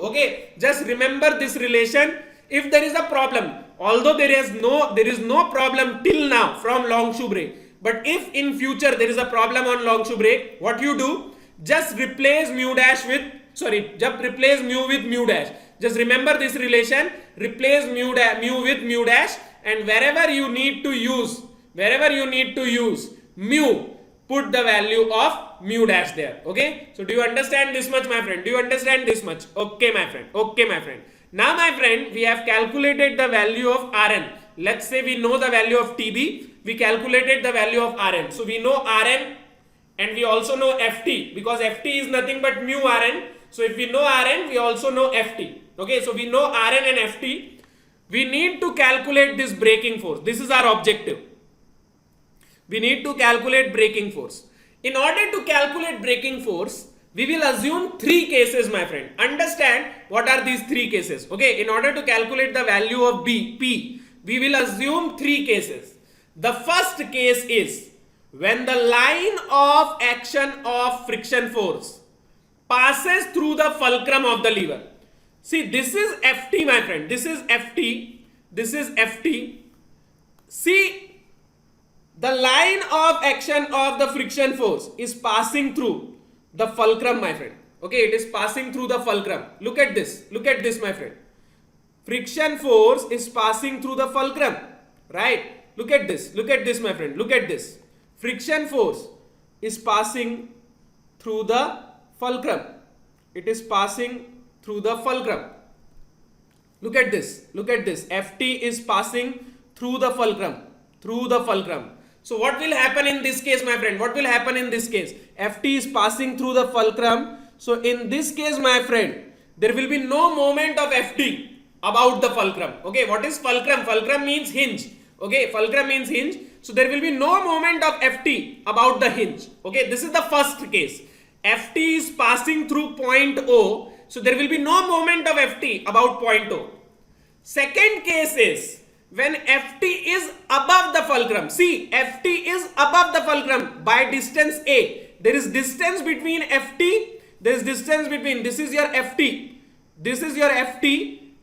Okay, just remember this relation. If there is a problem, although there is no problem till now from long shoe brake, but if in future there is a problem on long shoe brake, what you do? Just replace mu dash with जब replace mu with mu dash, just remember this relation, replace mu with mu dash, and wherever you need to use mu, put the value of mu dash there. Okay, so do you understand this much, my friend? Do you understand this much? Okay, my friend. Now, my friend, we have calculated the value of Rn. Let's say we know the value of Tb. We calculated the value of Rn. So we know Rn and we also know Ft, because Ft is nothing but mu Rn. So if we know Rn, we also know Ft. Okay, so we know Rn and Ft. We need to calculate this braking force. This is our objective. We need to calculate braking force. In order to calculate braking force, we will assume three cases, my friend. Understand what are these three cases. Okay, in order to calculate the value of P, we will assume three cases. The first case is when the line of action of friction force passes through the fulcrum of the lever. See, this is Ft, my friend. This is Ft. This is Ft. See, the line of action of the friction force is passing through the fulcrum, my friend. Okay, it is passing through the fulcrum. Look at this, my friend. Friction force is passing through the fulcrum, right? Look at this, my friend. Look at this. Friction force is passing through the fulcrum. It is passing through the fulcrum. Look at this. Ft is passing through the fulcrum. So what will happen in this case, my friend? Ft is passing through the fulcrum. So in this case, my friend, there will be no moment of Ft about the fulcrum. Okay, what is fulcrum? Fulcrum means hinge. Okay, fulcrum means hinge. So there will be no moment of Ft about the hinge. Okay, this is the first case. Ft is passing through point O. So there will be no moment of Ft about point O. Second case is when Ft is above the fulcrum. See, Ft is above the fulcrum by distance A. There is distance between Ft. This is your Ft.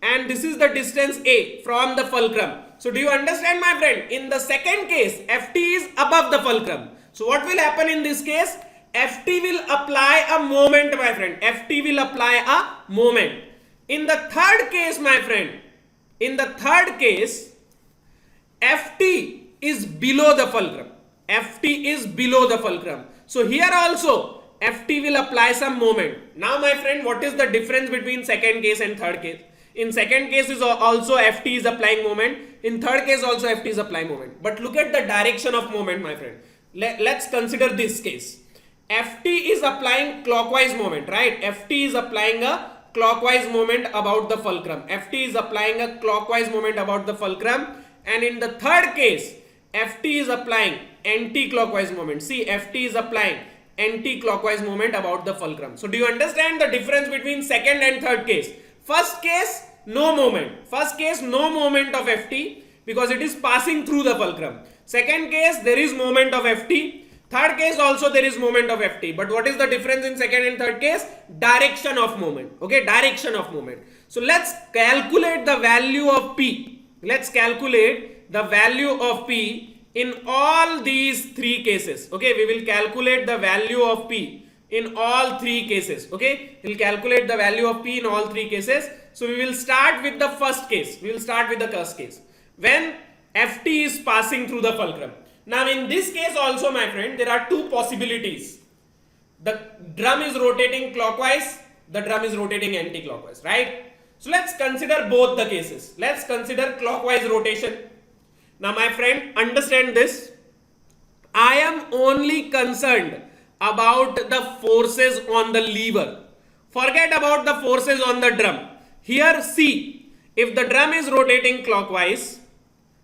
And this is the distance A from the fulcrum. So do you understand, my friend? In the second case, Ft is above the fulcrum. So what will happen in this case? Ft will apply a moment, my friend. Ft will apply a moment. In the third case, my friend, Ft is below the fulcrum. So here also Ft will apply some moment. Now, my friend, what is the difference between second case and third case? In second case is also Ft is applying moment. In third case also Ft is applying moment. But look at the direction of moment, my friend. Let's consider this case. Ft is applying clockwise moment, right? Ft is applying a clockwise moment about the fulcrum. And in the third case, Ft is applying anti-clockwise moment. See, Ft is applying anti-clockwise moment about the fulcrum. So do you understand the difference between second and third case? First case, no moment. Of Ft because it is passing through the fulcrum. Second case, there is moment of Ft. Third case also there is moment of Ft. But what is the difference in second and third case? Direction of moment. Okay, direction of moment. So let's calculate the value of P. In all these three cases. Okay, we will calculate the value of P in all three cases. Okay, we'll calculate the value of P in all three cases. So we will start with the first case. When Ft is passing through the fulcrum. Now in this case also, my friend, there are two possibilities. The drum is rotating clockwise, the drum is rotating anti-clockwise, right? So let's consider both the cases. Let's consider clockwise rotation. Now, my friend, understand this. I am only concerned about the forces on the lever. Forget about the forces on the drum. Here, see, if the drum is rotating clockwise,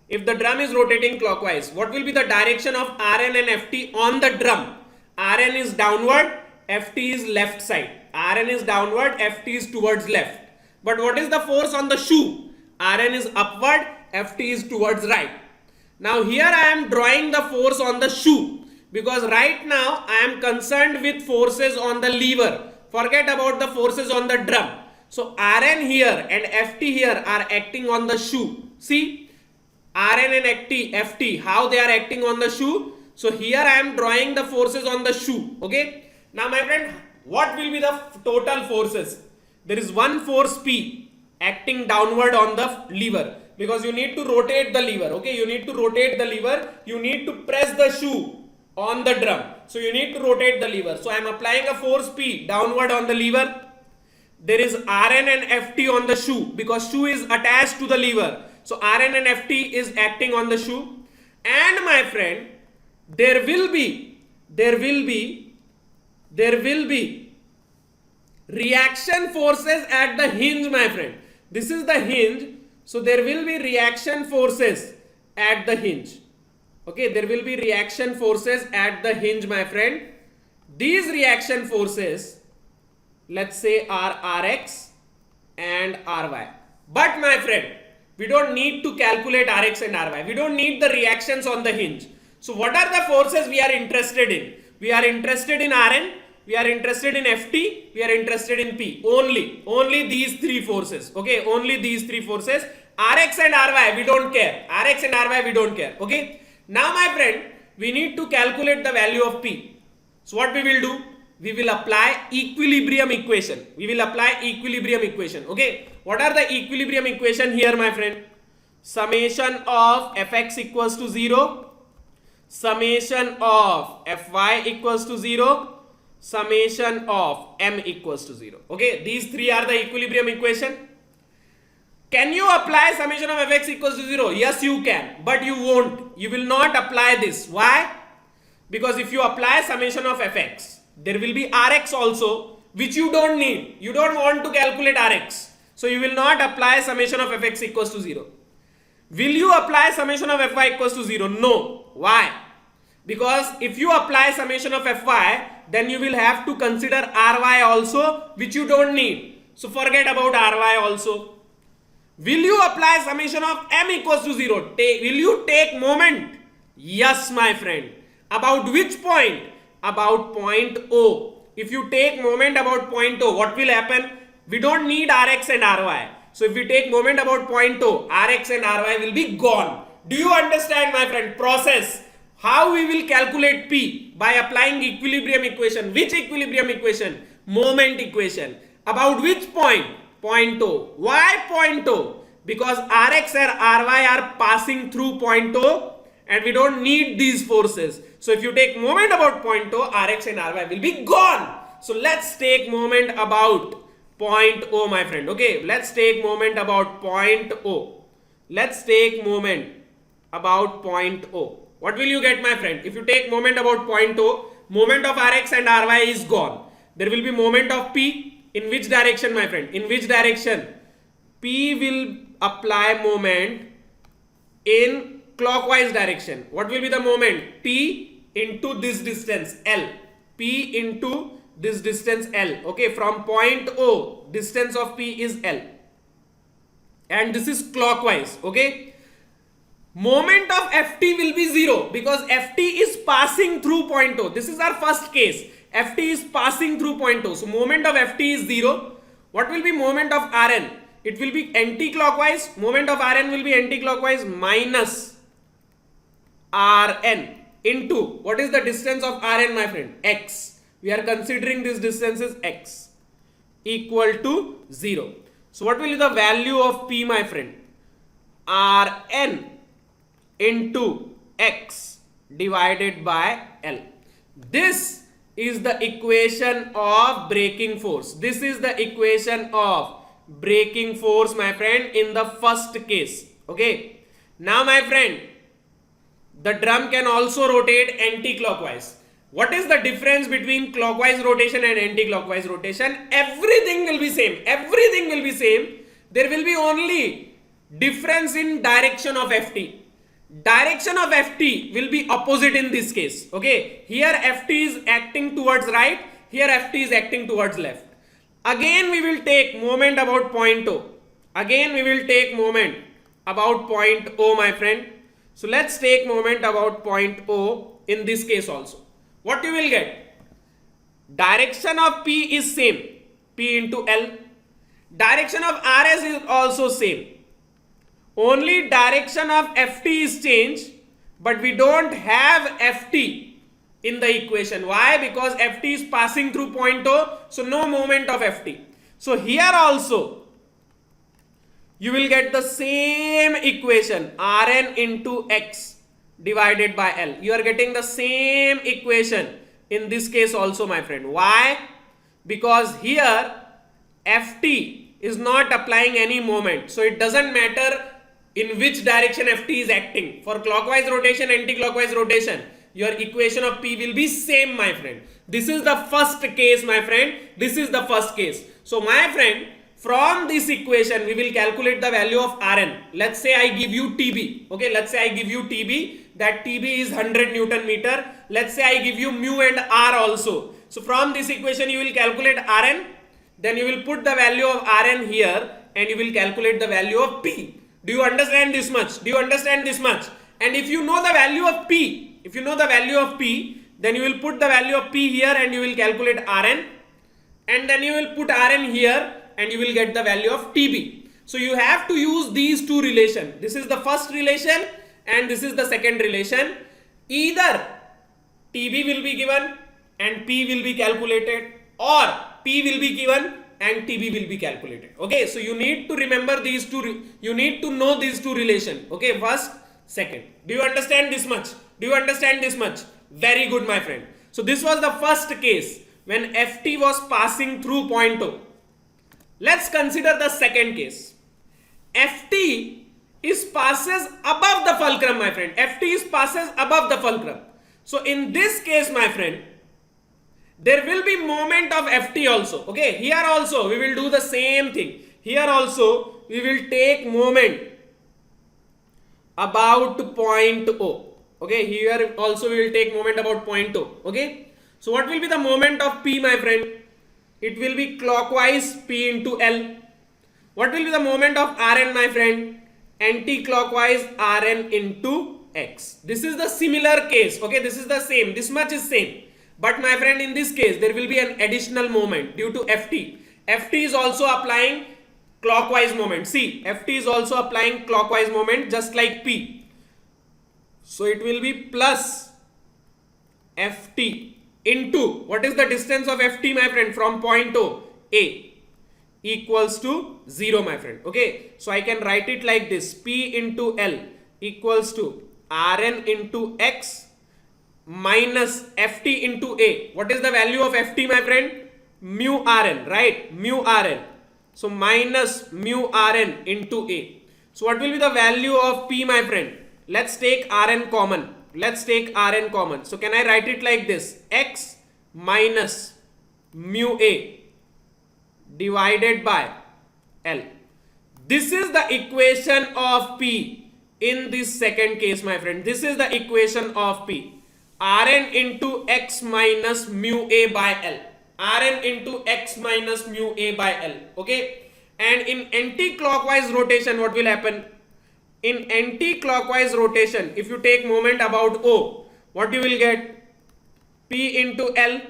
what will be the direction of Rn and Ft on the drum? Rn is downward, Ft is left side. Rn is downward, Ft is towards left. But what is the force on the shoe? Rn is upward, Ft is towards right. Now here I am drawing the force on the shoe because right now I am concerned with forces on the lever. Forget about the forces on the drum. So Rn here and Ft here are acting on the shoe. See, Rn and Ft, how they are acting on the shoe. So here I am drawing the forces on the shoe. Okay. Now, my friend, what will be the total forces? There is one force P acting downward on the lever, because you need to rotate the lever. Okay, you need to rotate the lever, you need to press the shoe on the drum, so you need to rotate the lever. So I am applying a force P downward on the lever. There is Rn and Ft on the shoe, because shoe is attached to the lever, so Rn and Ft is acting on the shoe. And my friend, there will be reaction forces at the hinge, my friend. This is the hinge, so there will be reaction forces at the hinge. Okay, there will be reaction forces at the hinge, my friend. These reaction forces, let's say, are Rx and Ry. But my friend, we don't need to calculate Rx and Ry. We don't need the reactions on the hinge. So what are the forces we are interested in? We are interested in Rn, we are interested in Ft, we are interested in P. Only these three forces. Okay, only these three forces. Rx and Ry, we don't care. Rx and Ry, we don't care. Okay. Now my friend, we need to calculate the value of P. So what we will do? We will apply equilibrium equation. We will apply equilibrium equation. Okay. What are the equilibrium equation here, my friend? Summation of Fx equals to 0. Summation of Fy equals to 0. Summation of M equals to 0. Okay. These three are the equilibrium equation. Can you apply summation of Fx equals to 0? Yes, you can. But you won't. You will not apply this. Why? Because if you apply summation of Fx, there will be Rx also, which you don't need. You don't want to calculate Rx. So you will not apply summation of Fx equals to 0. Will you apply summation of Fy equals to 0? No. Why? Because if you apply summation of Fy, then you will have to consider Ry also, which you don't need. So forget about Ry also. Will you apply summation of M equals to 0? Will you take moment? Yes, my friend. About which point? About point O. If you take moment about point O, what will happen? We don't need Rx and Ry. So if we take moment about point O, Rx and Ry will be gone. Do you understand, my friend? Process. How we will calculate P? By applying equilibrium equation. Which equilibrium equation? Moment equation. About which point? Point O. Why point O? Because Rx and Ry are passing through point O and we don't need these forces. So if you take moment about point O, Rx and Ry will be gone. So let's take moment about point O, my friend. Okay, let's take moment about point O. Let's take moment about point O. What will you get, my friend? If you take moment about point O, moment of Rx and Ry is gone. There will be moment of P. In which direction, my friend? In which direction? P will apply moment in clockwise direction. What will be the moment? T into this distance L. P into this distance L. Okay, from point O, distance of P is L. And this is clockwise. Okay. Moment of Ft will be 0 because Ft is passing through point O. This is our first case. Ft is passing through point O. So moment of Ft is 0. What will be moment of Rn? It will be anti-clockwise. Moment of Rn will be anti-clockwise minus Rn into, what is the distance of Rn, my friend? X. We are considering this distance is X equal to 0. So what will be the value of P, my friend? Rn into X divided by L. This is the equation of braking force. This is the equation of braking force, my friend, in the first case. Okay. Now, my friend, the drum can also rotate anti-clockwise. What is the difference between clockwise rotation and anti-clockwise rotation? Everything will be same. Everything will be same. There will be only difference in direction of Ft. Direction of Ft will be opposite in this case. Okay. Here Ft is acting towards right. Here Ft is acting towards left. Again we will take moment about point O. Again we will take moment about point O, my friend. So let's take moment about point O in this case also. What you will get? Direction of P is same. P into L. Direction of Rs is also same. Only direction of Ft is changed, but we don't have Ft in the equation. Why? Because Ft is passing through point O, so no moment of Ft. So here also you will get the same equation, Rn into x divided by L. You are getting the same equation in this case also, my friend. Why? Because here Ft is not applying any moment, so it doesn't matter in which direction Ft is acting. For clockwise rotation, anti-clockwise rotation, your equation of P will be same, my friend. This is the first case, my friend. This is the first case. So my friend, from this equation we will calculate the value of Rn. Let's say I give you Tb. Okay, let's say I give you Tb, that Tb is 100 Newton meter. Let's say I give you mu and R also. So from this equation you will calculate Rn, then you will put the value of Rn here and you will calculate the value of P. Do you understand this much? Do you understand this much? And if you know the value of P, if you know the value of P, then you will put the value of P here and you will calculate Rn, and then you will put Rn here and you will get the value of Tb. So you have to use these two relations. This is the first relation and this is the second relation. Either Tb will be given and P will be calculated, or P will be given and Tb will be calculated. Okay, so you need to remember these two, you need to know these two relations. Okay, first, second. Do you understand this much? Do you understand this much? Very good, my friend. So this was the first case when Ft was passing through point O. Let's consider the second case. Ft is passes above the fulcrum, my friend. Ft is passes above the fulcrum. So in this case, my friend, there will be moment of Ft also. Okay, here also we will do the same thing. Here also we will take moment about point O. Okay, here also we will take moment about point O. Okay, so what will be the moment of P, my friend? It will be clockwise P into L. What will be the moment of Rn, my friend? Anti-clockwise Rn into X. This is the similar case. Okay, this is the same. This much is same. But my friend, in this case, there will be an additional moment due to Ft. Ft is also applying clockwise moment. See, Ft is also applying clockwise moment just like P. So it will be plus Ft into, what is the distance of Ft, my friend, from point O, A, equals to 0, my friend. Okay, so I can write it like this: P into L equals to Rn into X minus Ft into A. What is the value of Ft, my friend? Mu Rn, right? Mu Rn. So minus mu Rn into A. So what will be the value of P, my friend? Let's take Rn common. Let's take Rn common. So can I write it like this? X minus mu A divided by L. This is the equation of P in this second case, my friend. This is the equation of P. Rn into X minus mu A by L. Rn into X minus mu A by L. Okay. And in anti-clockwise rotation, what will happen? In anti-clockwise rotation, if you take moment about O, what you will get? P into L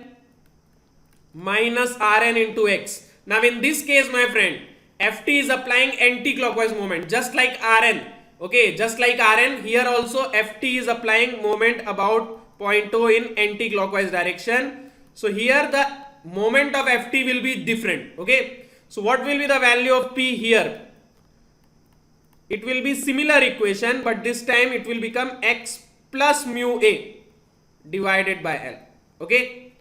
minus Rn into X. Now in this case, my friend, Ft is applying anti-clockwise moment just like Rn. Okay, just like Rn, here also Ft is applying moment about point O in anti-clockwise direction. So here the moment of Ft will be different. Okay, so what will be the value of P here? It will be similar equation, but this time it will become X plus mu A divided by L. Okay,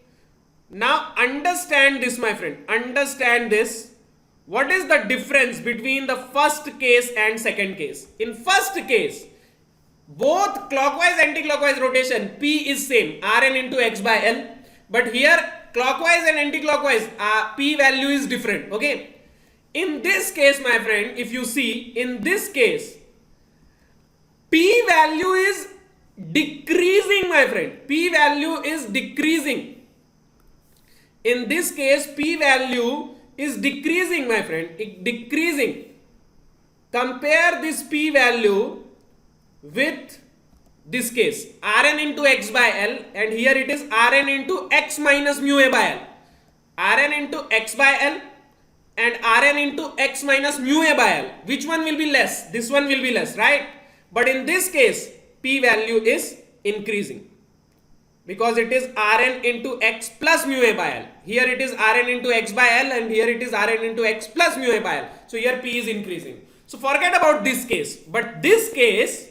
now understand this, my friend, understand this. What is the difference between the first case and second case? In first case, both clockwise anti-clockwise rotation, P is same, Rn into X by L, but here clockwise and anti-clockwise, P value is different. Okay, in this case, my friend, if you see, in this case, P value is decreasing, my friend. P value is decreasing. In this case, P value is decreasing, my friend. It decreasing. Compare this P value with this case, Rn into X by L, and here it is Rn into X minus mu A by L. Rn into X by L and Rn into X minus mu A by L. Which one will be less? This one will be less, right? But in this case, P value is increasing. because it is Rn into x plus mu a by L. Here it is Rn into x by L and here it is Rn into x plus mu a by L. So here P is increasing. So forget about this case. But this case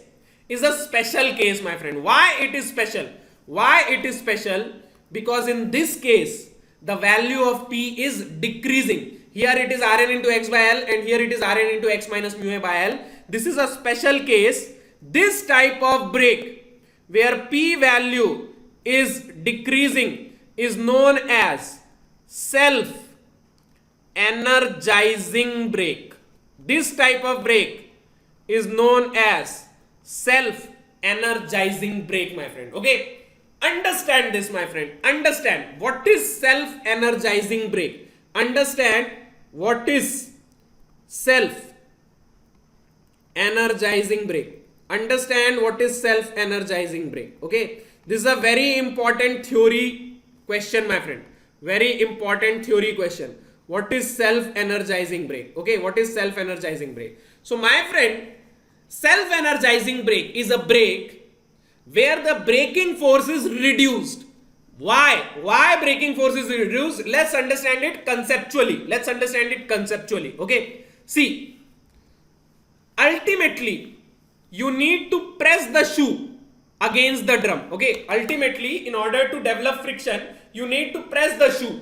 is a special case, my friend. Why it is special? Why it is special? Because in this case, the value of P is decreasing. Here it is Rn into x by L and here it is Rn into x minus mu a by L. This is a special case. This type of break where P value is decreasing is known as self-energizing break. This type of break is known as self-energizing break, my friend. Okay, understand this, my friend. Understand what is self-energizing break. Understand what is self-energizing break. Understand what is self-energizing break. Okay, this is a very important theory question, my friend. Very important theory question. What is self-energizing break? Okay, what is self-energizing break? So my friend, self-energizing break is a break where the braking force is reduced. Why? Why braking force is reduced? Let's understand it conceptually. Let's understand it conceptually. Okay, see, ultimately you need to press the shoe against the drum. Okay, ultimately in order to develop friction you need to press the shoe,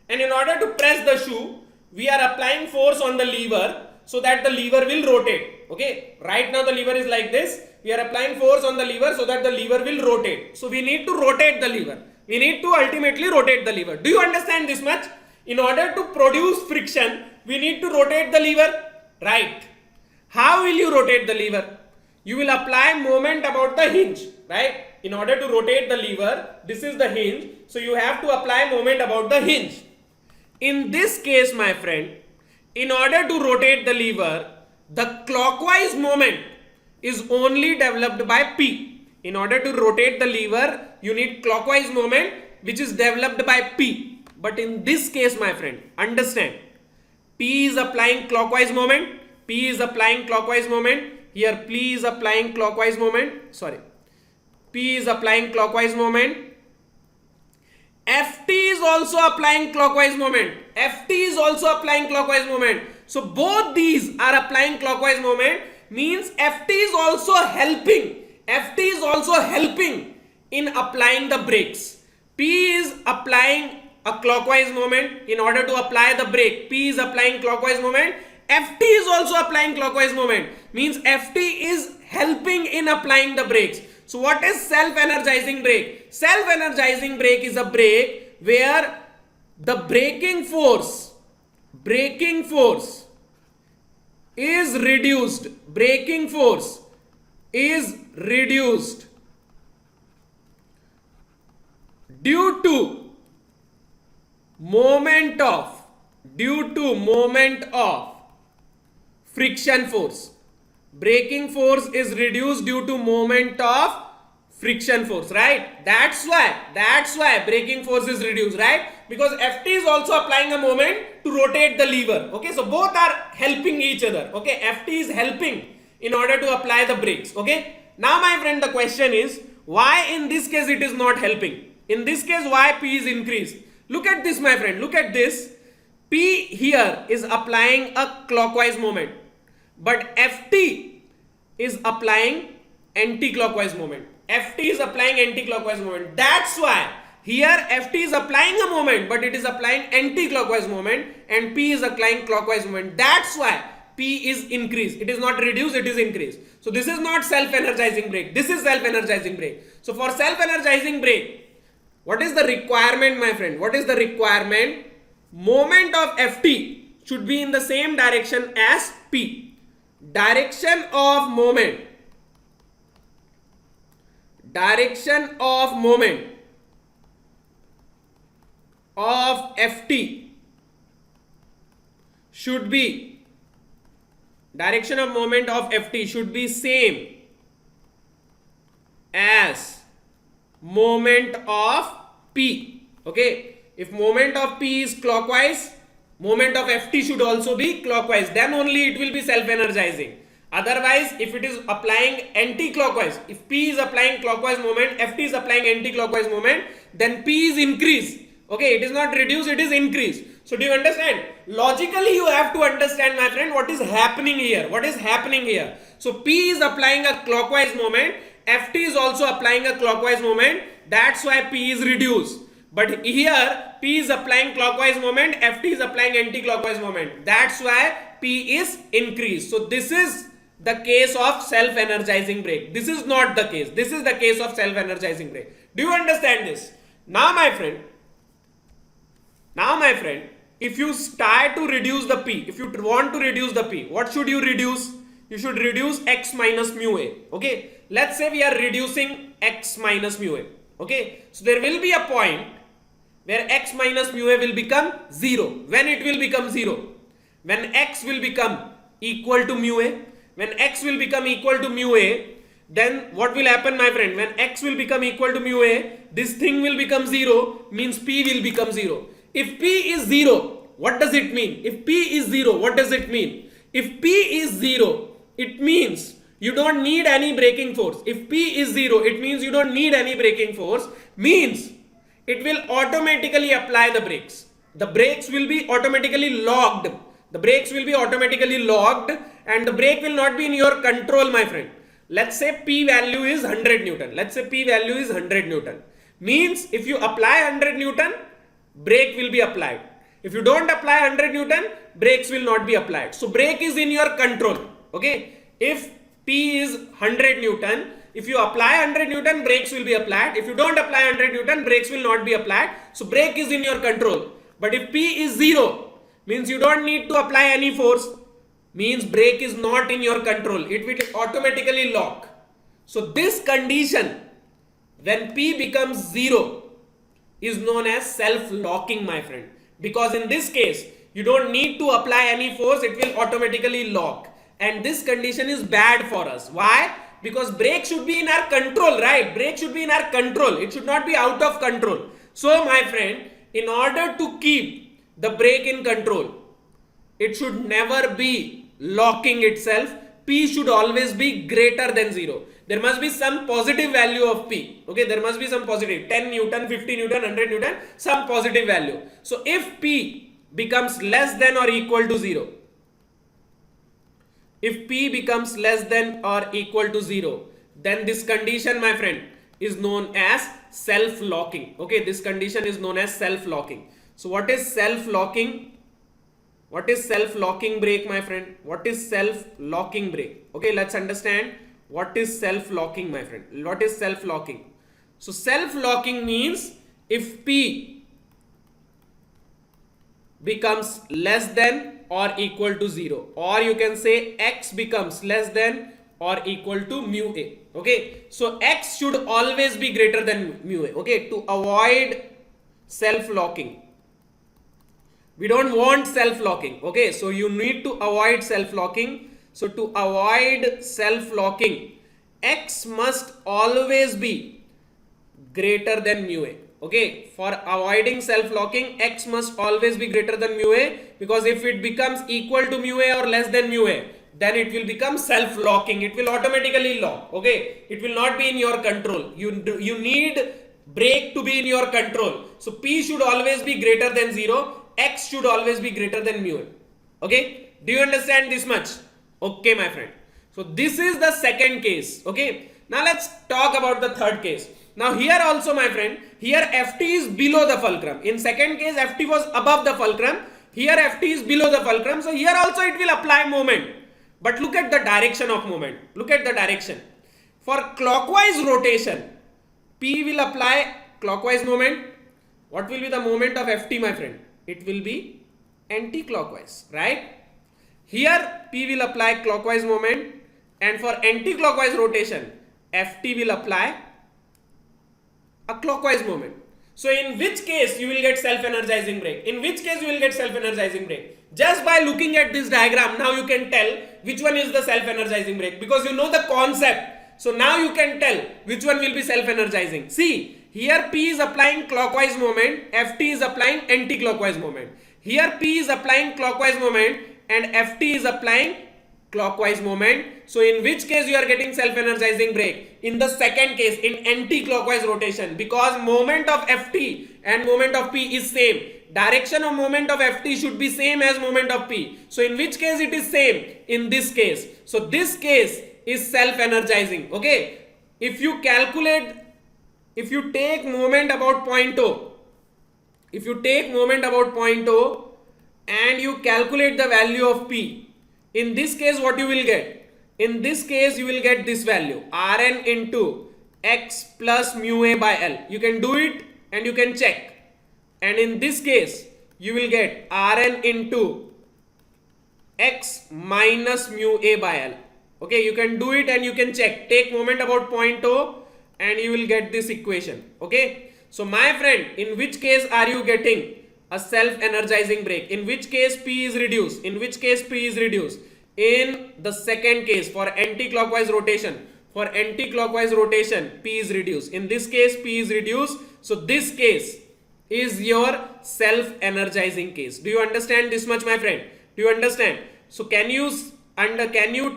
and in order to press the shoe we are applying force on the lever so that the lever will rotate. Okay, right now the lever is like this. We are applying force on the lever so that the lever will rotate. So we need to rotate the lever. We need to ultimately rotate the lever. Do you understand this much? In order to produce friction we need to rotate the lever, right? How will you rotate the lever? You will apply moment about the hinge, right? In order to rotate the lever, this is the hinge, so you have to apply moment about the hinge. In this case, my friend, in order to rotate the lever, the clockwise moment is only developed by P. In order to rotate the lever, you need clockwise moment which is developed by P. But in this case, my friend, understand, P is applying clockwise moment, P is applying clockwise moment. Here P is applying clockwise moment. Sorry, P is applying clockwise moment. Ft is also applying clockwise moment. Ft is also applying clockwise moment. So both these are applying clockwise moment, means Ft is also helping. Ft is also helping in applying the brakes. P is applying a clockwise moment in order to apply the brake. P is applying clockwise moment. Ft is also applying clockwise moment, means Ft is helping in applying the brakes. So what is self-energizing brake? Self-energizing brake is a brake where the braking force is reduced. Braking force is reduced due to moment of friction force. Braking force is reduced due to moment of friction force, right? That's why braking force is reduced, right? Because Ft is also applying a moment to rotate the lever. Okay, so both are helping each other. Okay, Ft is helping in order to apply the brakes. Okay, now my friend, the question is, why in this case it is not helping? In this case, why P is increased? Look at this, my friend, look at this. P here is applying a clockwise moment, but Ft is applying anti-clockwise moment. Ft is applying anti-clockwise moment. That's why here Ft is applying a moment, but it is applying anti-clockwise moment, and P is applying clockwise moment. That's why P is increased. It is not reduced, it is increased. So this is not self-energizing brake. This is self-energizing brake. So for self-energizing brake, what is the requirement, my friend? What is the requirement? Moment of Ft should be in the same direction as P. Direction of moment of Ft should be same as moment of P. Okay, if moment of P is clockwise, moment of Ft should also be clockwise, then only it will be self-energizing. Otherwise, if it is applying anti-clockwise, if P is applying clockwise moment, Ft is applying anti-clockwise moment, then P is increase. Okay, it is not reduce, it is increase. So do you understand? Logically, you have to understand, my friend, what is happening here. What is happening here? So P is applying a clockwise moment, Ft is also applying a clockwise moment. That's why P is reduced. But here P is applying clockwise moment, Ft is applying anti-clockwise moment. That's why P is increased. So this is the case of self-energizing brake. This is not the case. This is the case of self-energizing brake. Do you understand this? Now my friend, if you try to reduce the P, if you want to reduce the P, what should you reduce? You should reduce x minus mu a. Okay, let's say we are reducing x minus mu a. Okay, so there will be a point where x minus mu a will become 0. When it will become 0? When x will become equal to mu a. When x will become equal to mu a, then what will happen, my friend? When x will become equal to mu a, this thing will become 0, means P will become 0. If P is 0, what does it mean? If P is 0, what does it mean? If P is 0, it means you don't need any braking force. If P is 0, it means you don't need any braking force, means it will automatically apply the brakes. The brakes will be automatically locked. The brakes will be automatically locked and the brake will not be in your control, my friend. Let's say P value is 100 Newton. Let's say P value is 100 Newton. Means if you apply 100 Newton, brake will be applied. If you don't apply 100 Newton, brakes will not be applied. So brake is in your control. Okay. If P is 100 Newton, if you apply 100 Newton, brakes will be applied. If you don't apply 100 Newton, brakes will not be applied. So brake is in your control. But if P is 0, means you don't need to apply any force, means brake is not in your control. It will automatically lock. So this condition, when P becomes 0, is known as self-locking, my friend. Because in this case, you don't need to apply any force, it will automatically lock. And this condition is bad for us. Why? Because brake should be in our control, right? Brake should be in our control. It should not be out of control. So my friend, in order to keep the brake in control, it should never be locking itself. P should always be greater than 0. There must be some positive value of P. Okay, there must be some positive. 10 Newton, 50 Newton, 100 Newton, some positive value. So if P becomes less than or equal to 0, if P becomes less than or equal to 0, then this condition, my friend, is known as self-locking. Okay, this condition is known as self-locking. So what is self-locking? What is self-locking brake, my friend? What is self-locking brake? Okay, let's understand what is self-locking, my friend. What is self-locking? So self-locking means if P becomes less than or equal to 0, or you can say x becomes less than or equal to mu a. Okay, so x should always be greater than mu a. Okay, to avoid self-locking. We don't want self-locking. Okay, so you need to avoid self-locking. So to avoid self-locking, x must always be greater than mu a. Okay, for avoiding self-locking, x must always be greater than mu a, because if it becomes equal to mu a or less than mu a, then it will become self-locking. It will automatically lock. Okay, it will not be in your control. You need brake to be in your control. So P should always be greater than 0. X should always be greater than mu a. Okay, do you understand this much? Okay, my friend. So this is the second case. Okay, now let's talk about the third case. Now here also, my friend, here Ft is below the fulcrum. In second case, Ft was above the fulcrum. Here Ft is below the fulcrum. So here also it will apply moment. But look at the direction of moment. Look at the direction. For clockwise rotation, P will apply clockwise moment. What will be the moment of Ft, my friend? It will be anti-clockwise, right? Here P will apply clockwise moment, and for anti-clockwise rotation, Ft will apply a clockwise moment. So in which case you will get self-energizing brake? In which case you will get self-energizing brake? Just by looking at this diagram, now you can tell which one is the self-energizing brake, because you know the concept. So now you can tell which one will be self-energizing. See, here P is applying clockwise moment, Ft is applying anti-clockwise moment. Here P is applying clockwise moment and Ft is applying clockwise moment. So in which case you are getting self-energizing brake? In the second case, in anti-clockwise rotation, because moment of Ft and moment of P is same. Direction of moment of Ft should be same as moment of P. So in which case it is same? In this case. So this case is self-energizing. Okay. If you calculate, if you take moment about point O, if you take moment about point O and you calculate the value of P, in this case what you will get? In this case you will get this value, Rn into x plus mu a by L. You can do it and you can check. And in this case you will get Rn into x minus mu a by L. Okay, you can do it and you can check. Take moment about point O and you will get this equation. Okay, so my friend, in which case are you getting a self-energizing brake? In which case P is reduced? In which case P is reduced? In the second case, for anti-clockwise rotation. For anti-clockwise rotation, P is reduced. In this case, P is reduced. So this case is your self-energizing case. Do you understand this much, my friend? Do you understand? So can you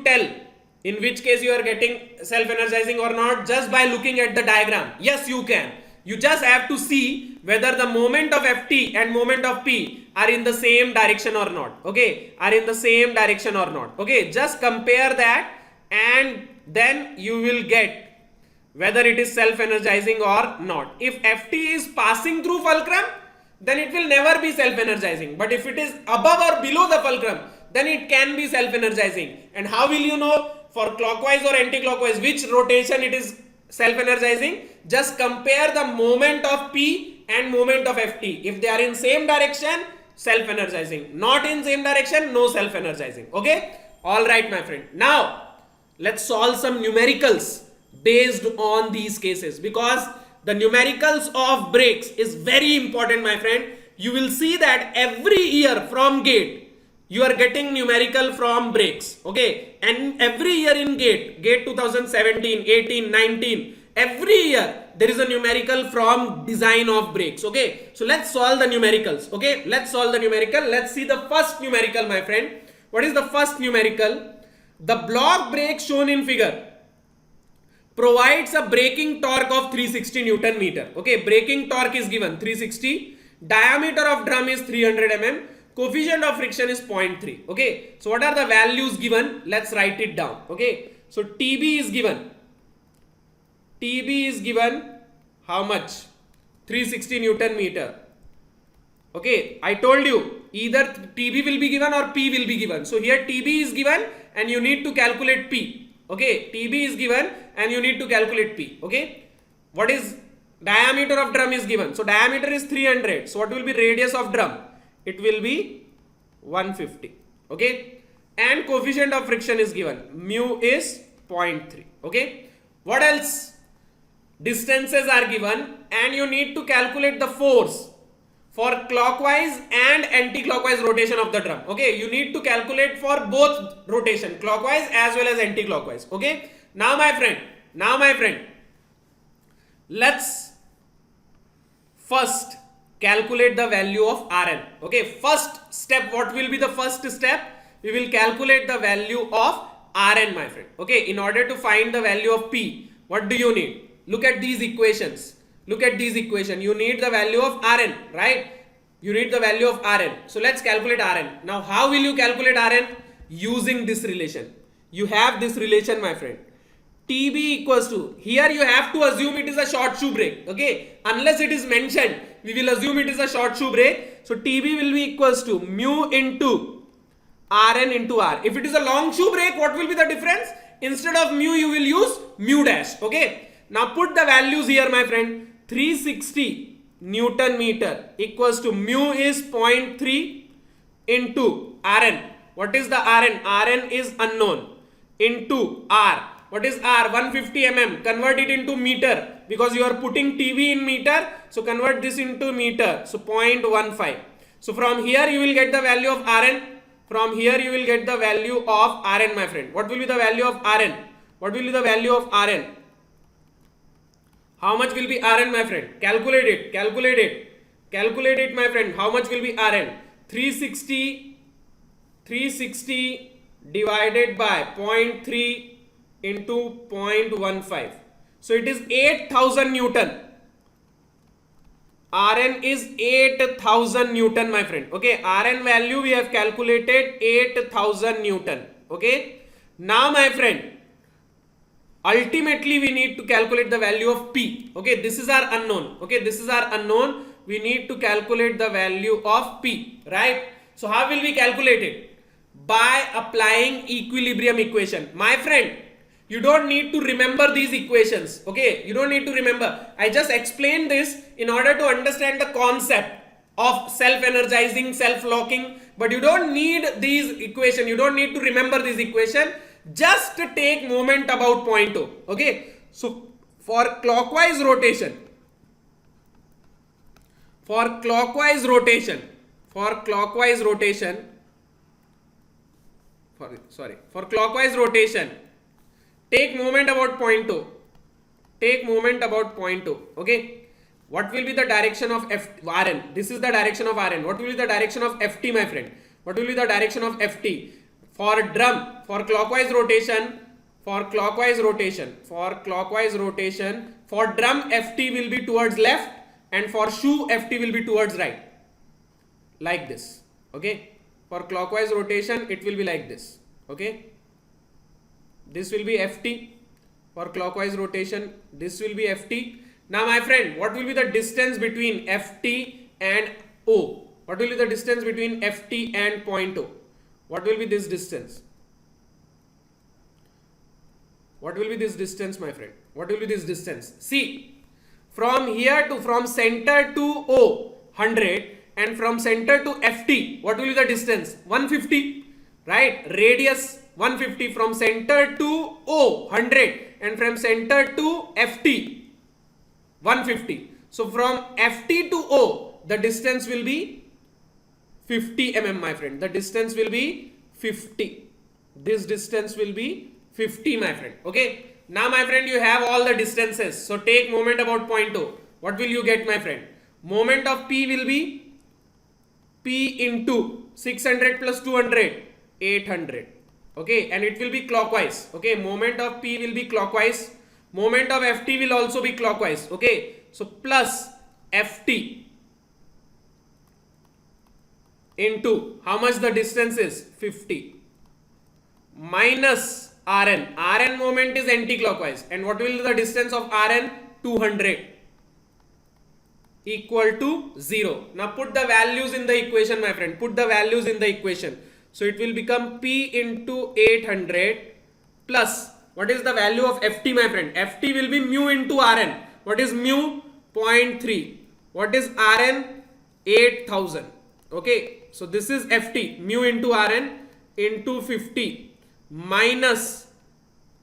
tell in which case you are getting self-energizing or not just by looking at the diagram? Yes, you can. You just have to see whether the moment of Ft and moment of P are in the same direction or not. Okay, are in the same direction or not. Okay, just compare that and then you will get whether it is self-energizing or not. If Ft is passing through fulcrum, then it will never be self-energizing. But if it is above or below the fulcrum, then it can be self-energizing. And how will you know for clockwise or anti-clockwise which rotation it is self-energizing? Just compare the moment of P and moment of Ft. If they are in same direction, self-energizing. Not in same direction, no self-energizing. Okay? Alright, my friend. Now, let's solve some numericals based on these cases, because the numericals of brakes is very important, my friend. You will see that every year from GATE, you are getting numerical from brakes. Okay, and every year in GATE 2017, 18, 19, every year there is a numerical from design of brakes. Okay, so let's solve the numericals. Okay, let's solve the numerical. Let's see the first numerical, my friend. What is the first numerical? The block brake shown in figure provides a braking torque of 360 Newton meter. Okay, braking torque is given 360. Diameter of drum is 300 mm. Coefficient of friction is 0.3. Okay, so what are the values given? Let's write it down. Okay, so TB is given. TB is given how much? 360 Newton meter. Okay, I told you either TB will be given or P will be given. So here TB is given and you need to calculate P. Okay, TB is given and you need to calculate P. Okay, what is diameter of drum is given? So diameter is 300. So what will be radius of drum? It will be 150. Okay, and coefficient of friction is given. Mu is 0.3. Okay, what else? Distances are given and you need to calculate the force for clockwise and anti-clockwise rotation of the drum. Okay, you need to calculate for both rotation, clockwise as well as anti-clockwise. Okay, now my friend, let's first calculate the value of Rn. Okay, first step, what will be the first step? We will calculate the value of Rn, my friend. Okay, in order to find the value of P, what do you need? Look at these equations. Look at these equations. You need the value of Rn, right? You need the value of Rn. So let's calculate Rn. Now, how will you calculate Rn? Using this relation. You have this relation, my friend. TB equals to, here you have to assume it is a short shoe brake. Okay, unless it is mentioned, we will assume it is a short shoe brake. So TB will be equals to mu into Rn into R. If it is a long shoe brake, what will be the difference? Instead of mu, you will use mu dash. Okay, now put the values here, my friend. 360 Newton meter equals to mu is 0.3 into Rn. What is the Rn? Rn is unknown into R. What is R? 150 mm. Convert it into meter because you are putting TB in meter. So convert this into meter. So 0.15. So from here you will get the value of Rn. From here you will get the value of Rn, my friend. What will be the value of Rn? What will be the value of Rn? How much will be Rn, my friend? Calculate it. Calculate it. Calculate it, my friend. How much will be Rn? 360 divided by 0.3 into 0.15. So it is 8,000 Newton. Rn is 8,000 Newton, my friend. Okay, Rn value we have calculated 8,000 Newton. Okay, now my friend, ultimately we need to calculate the value of P. Okay, this is our unknown. Okay, this is our unknown. We need to calculate the value of P, right? So how will we calculate it? By applying equilibrium equation. My friend, you don't need to remember these equations. Okay, you don't need to remember. I just explained this in order to understand the concept of self-energizing, self-locking, but you don't need these equation. You don't need to remember this equation. Just take moment about point O. Okay, so for clockwise rotation, for clockwise rotation, for clockwise rotation, for clockwise rotation, take moment about point O. Take moment about point O. Okay. What will be the direction of Rn? This is the direction of Rn. What will be the direction of Ft, my friend? What will be the direction of Ft? For drum, for clockwise rotation, for clockwise rotation, for clockwise rotation, for drum Ft will be towards left and for shoe Ft will be towards right. Like this. Okay. For clockwise rotation, it will be like this. Okay. This will be Ft. For clockwise rotation, this will be Ft. Now my friend, what will be the distance between Ft and O? What will be the distance between Ft and point O? What will be this distance? What will be this distance, my friend? What will be this distance? See, from here to, from center to O, 100, and from center to Ft, what will be the distance? 150, right? Radius 150 from center to O, 100, and from center to Ft, 150. So from Ft to O, the distance will be 50 mm, my friend. The distance will be 50. This distance will be 50, my friend. Okay. Now, my friend, you have all the distances. So take moment about point O. What will you get, my friend? Moment of P will be P into 600 plus 200, 800. Okay. And it will be clockwise. Okay. Moment of P will be clockwise. Moment of Ft will also be clockwise. Okay. So plus Ft into how much the distance is? 50 minus Rn. Rn moment is anti-clockwise. And what will be the distance of Rn? 200 equal to 0. Now put the values in the equation, my friend. Put the values in the equation. So it will become P into 800 plus, what is the value of Ft, my friend? Ft will be mu into Rn. What is mu? 0.3. What is Rn? 8,000. Okay. So this is Ft, mu into Rn into 50 minus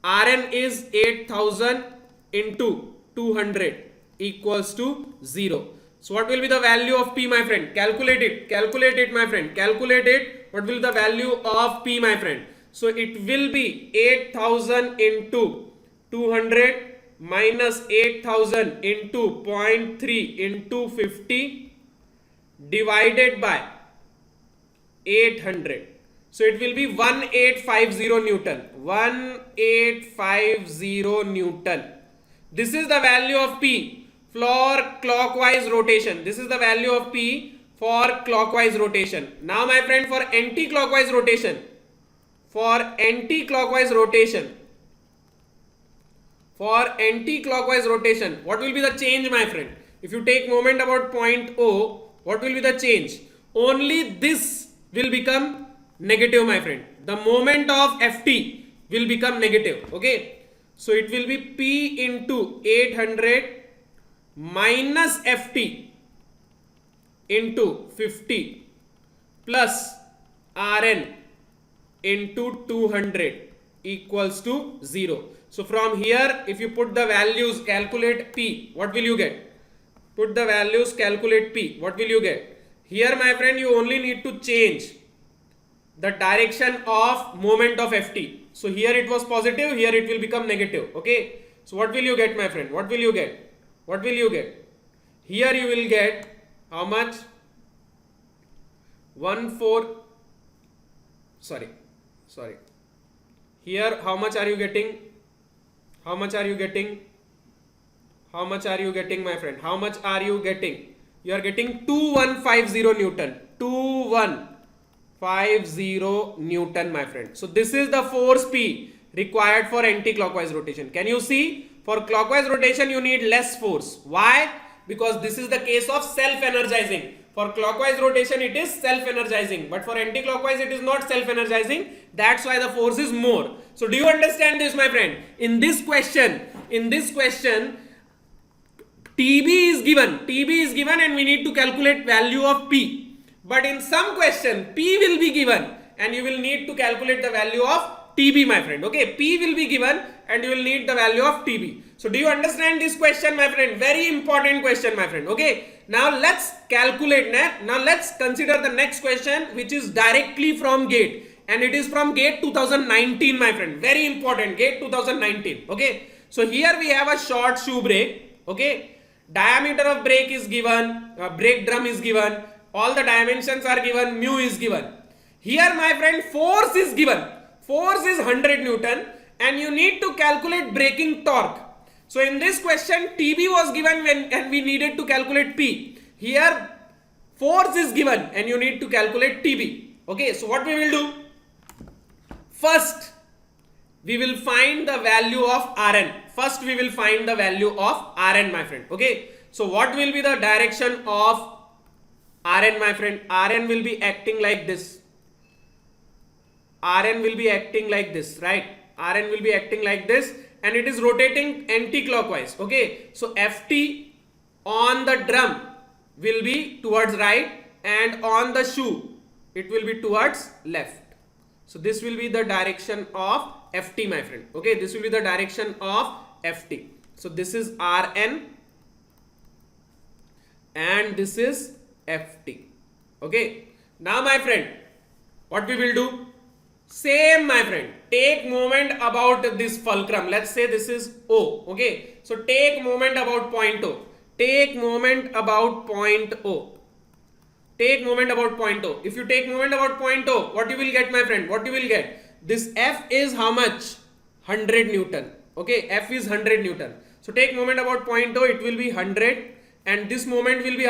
Rn is 8,000 into 200 equals to 0. So what will be the value of P, my friend? Calculate it. Calculate it, my friend. Calculate it. What will be the value of P, my friend? So it will be 8,000 into 200 minus 8,000 into 0.3 into 50 divided by 800. So it will be 1850 Newton. 1850 Newton. This is the value of P for clockwise rotation. This is the value of P for clockwise rotation. Now my friend, for anti-clockwise rotation, for anti-clockwise rotation, what will be the change, my friend? If you take moment about point O, what will be the change? Only this will become negative, my friend. The moment of Ft will become negative. Okay. So it will be P into 800 minus Ft into 50 plus Rn into 200 equals to 0. So from here, if you put the values, calculate P, what will you get? Put the values, calculate P, what will you get? Here, my friend, you only need to change the direction of moment of Ft. So here it was positive, here it will become negative. Okay. So what will you get, my friend? What will you get? What will you get? Here you will get how much? sorry, here how much are you getting? How much are you getting? How much are you getting, my friend? How much are you getting? You are getting 2150 Newton. 2150 Newton, my friend. So this is the force P required for anti-clockwise rotation. Can you see? For clockwise rotation you need less force. Why? Because this is the case of self-energizing. For clockwise rotation it is self-energizing, but for anti-clockwise it is not self-energizing. That's why the force is more. So do you understand this, my friend? In this question TB is given and we need to calculate value of P. But in some question P will be given and you will need to calculate the value of TB, my friend. Okay, P will be given and you will need the value of TB. So do you understand this question, my friend? Very important question, my friend. Okay, now let's calculate that. Now let's consider the next question, which is directly from GATE, and it is from GATE 2019, my friend. Very important, GATE 2019. Okay, so here we have a short shoe brake. Okay, diameter of brake is given, brake drum is given, all the dimensions are given, mu is given. Here, my friend, force is given. Force is 100 Newton and you need to calculate braking torque. So in this question TB was given and we needed to calculate P. Here force is given and you need to calculate TB. Okay, so what we will do? First we will find the value of Rn. First we will find the value of Rn, my friend. Okay, so what will be the direction of Rn, my friend? Rn will be acting like this. Rn will be acting like this, right? Rn will be acting like this and it is rotating anti-clockwise. Okay, so Ft on the drum will be towards right and on the shoe it will be towards left. So this will be the direction of Ft, my friend. Okay, this will be the direction of Ft. So this is Rn and this is Ft. Okay, now my friend, what we will do? Same, my friend, take moment about this fulcrum. Let's say this is O. Okay, so take moment about point O. Take moment about point O. Take moment about point O. If you take moment about point O, what you will get, my friend? What you will get? This F is how much? 100 Newton. Okay, F is 100 Newton. So take moment about point O, it will be 100 and this moment will be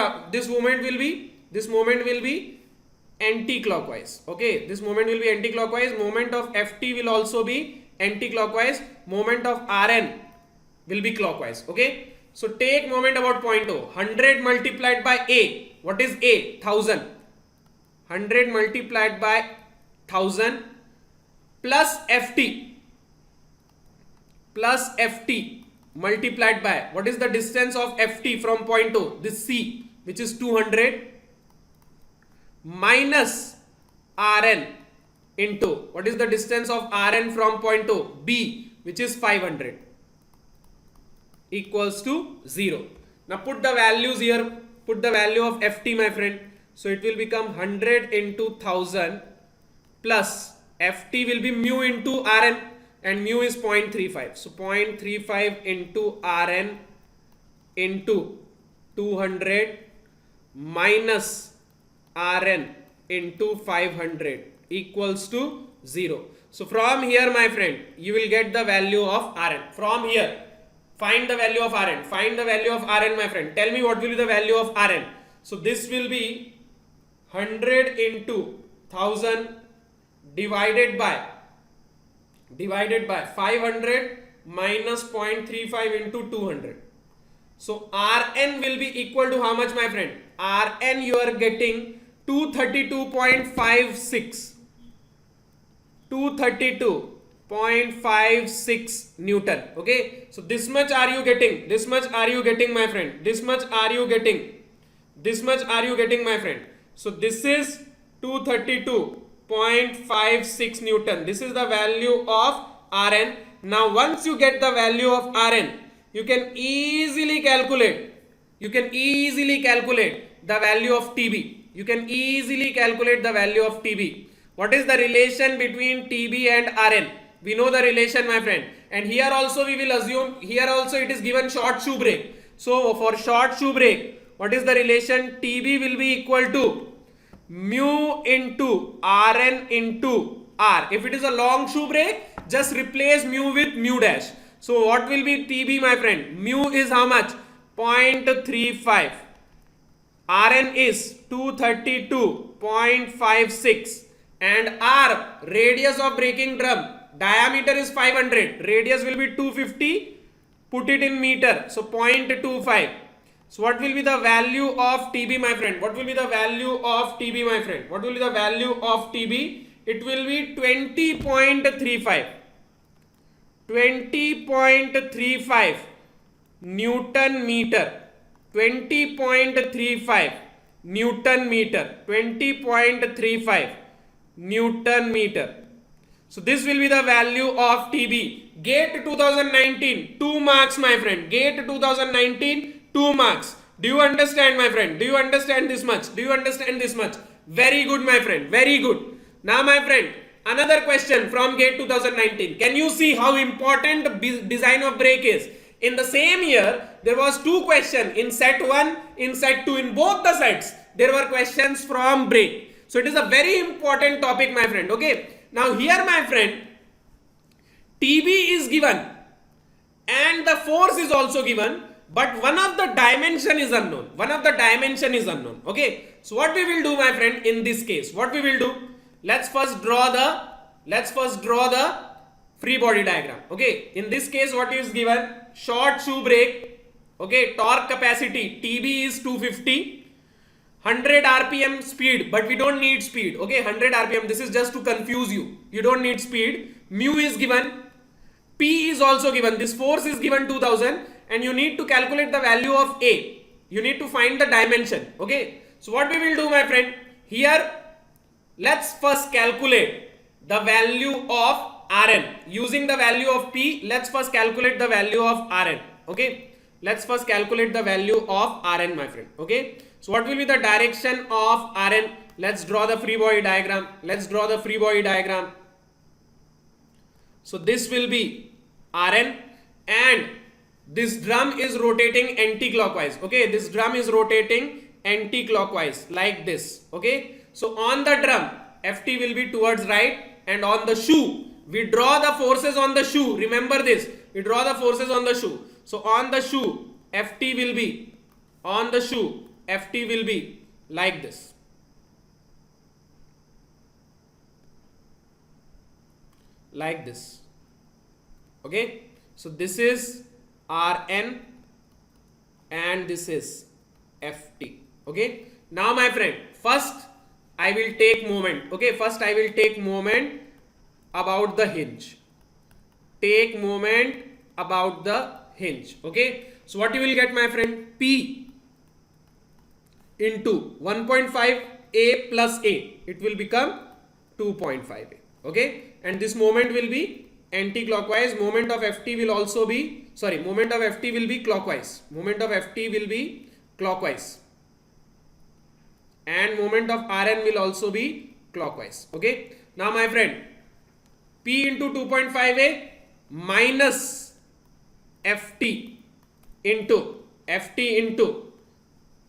anti-clockwise. Okay, this moment will be anti-clockwise. Moment of Ft will also be anti-clockwise. Moment of Rn will be clockwise. Okay, so take moment about point O. 100 multiplied by A. What is A? 1000. 100 multiplied by 1000 plus Ft multiplied by, what is the distance of Ft from point O? This C, which is 200, minus Rn into, what is the distance of Rn from point O? B, which is 500, equals to 0. Now put the values here. Put the value of Ft, my friend. So it will become 100 into 1000 plus Ft will be mu into Rn and mu is 0.35. So 0.35 into Rn into 200 minus Rn into 500 equals to 0. So from here, my friend, you will get the value of Rn. From here, find the value of Rn. Find the value of Rn, my friend. Tell me what will be the value of Rn. So this will be 100 into 1000 divided by 500 minus 0.35 into 200. So Rn will be equal to how much, my friend? Rn you are getting 232.56. 232.56 Newton. Okay, so this much are you getting? This much are you getting, my friend? This much are you getting? This much are you getting, my friend? So this is 232.56 Newton. This is the value of Rn. Now once you get the value of Rn, you can easily calculate. You can easily calculate the value of TB. You can easily calculate the value of TB. What is the relation between TB and Rn? We know the relation, my friend. And here also we will assume, here also it is given short shoe brake. So for short shoe brake, what is the relation? TB will be equal to mu into Rn into R. If it is a long shoe brake, just replace mu with mu dash. So what will be TB, my friend? Mu is how much? 0.35. Rn is 232.56 and R, radius of braking drum, diameter is 500, radius will be 250, put it in meter, so 0.25. So what will be the value of TB, my friend? What will be the value of TB, my friend? What will be the value of TB? It will be 20.35. 20.35 Newton meter. 20.35 Newton meter. 20.35 Newton meter. So this will be the value of TB. GATE 2019, 2 marks, my friend. GATE 2019, 2 marks. Do you understand, my friend? Do you understand this much? Do you understand this much? Very good, my friend. Very good. Now, my friend, another question from GATE 2019. Can you see how important design of brake is? In the same year, there was 2 questions in set 1, in set 2. In both the sets, there were questions from brake. So it is a very important topic, my friend. Okay. Now here, my friend, TB is given and the force is also given, but one of the dimension is unknown. One of the dimension is unknown. Okay. So what we will do, my friend, in this case, what we will do? Let's first draw the free body diagram. Okay. In this case, what is given? Short shoe brake. Okay. Torque capacity TB is 250. 100 RPM speed, but we don't need speed. Okay. 100 RPM. This is just to confuse you. You don't need speed. Mu is given. P is also given. This force is given 2000 and you need to calculate the value of A. You need to find the dimension. Okay. So what we will do, my friend, here let's first calculate the value of Rn. Using the value of P, let's first calculate the value of Rn. Okay. Let's first calculate the value of Rn, my friend. Okay. So what will be the direction of Rn? Let's draw the free body diagram. Let's draw the free body diagram. So this will be Rn and this drum is rotating anti-clockwise. Okay. This drum is rotating anti-clockwise like this. Okay. So on the drum, Ft will be towards right, and on the shoe, we draw the forces on the shoe. Remember this. We draw the forces on the shoe. So on the shoe, Ft will be, on the shoe, Ft will be like this. Like this. Okay. So this is Rn and this is Ft. Okay. Now, my friend, first I will take moment. Okay. First I will take moment about the hinge. Take moment about the hinge. Okay. So what you will get, my friend? P into 1.5 A plus A. It will become 2.5 A. Okay. And this moment will be anti-clockwise. Moment of Ft will also be, moment of Ft will be clockwise. Moment of Ft will be clockwise. And moment of Rn will also be clockwise. Okay. Now, my friend, P into 2.5A minus Ft into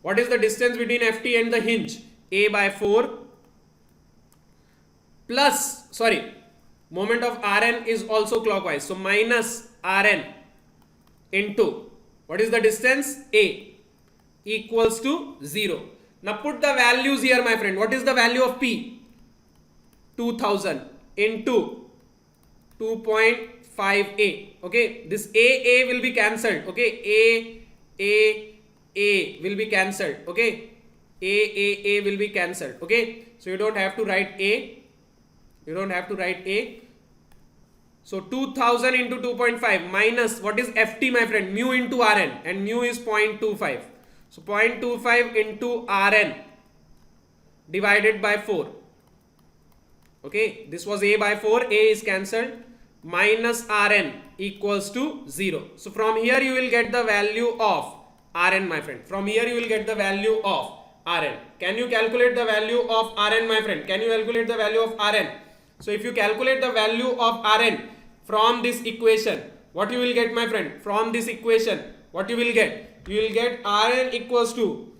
what is the distance between Ft and the hinge? A by 4 plus, moment of Rn is also clockwise. So minus Rn into what is the distance? A equals to 0. Now put the values here, my friend. What is the value of P? 2000 into 2.5A. Okay. This A will be cancelled. Okay. A will be cancelled. Okay. A will be cancelled. Okay. So you don't have to write A. You don't have to write A. So 2000 into 2.5 minus what is Ft, my friend? Mu into Rn, and mu is 0.25. So 0.25 into Rn divided by 4. Okay, this was A by 4. A is cancelled. Minus Rn equals to 0. So from here you will get the value of Rn, my friend. From here you will get the value of Rn. Can you calculate the value of Rn, my friend? Can you calculate the value of Rn? So if you calculate the value of Rn from this equation, what you will get, my friend? From this equation, what you will get? You will get Rn equals to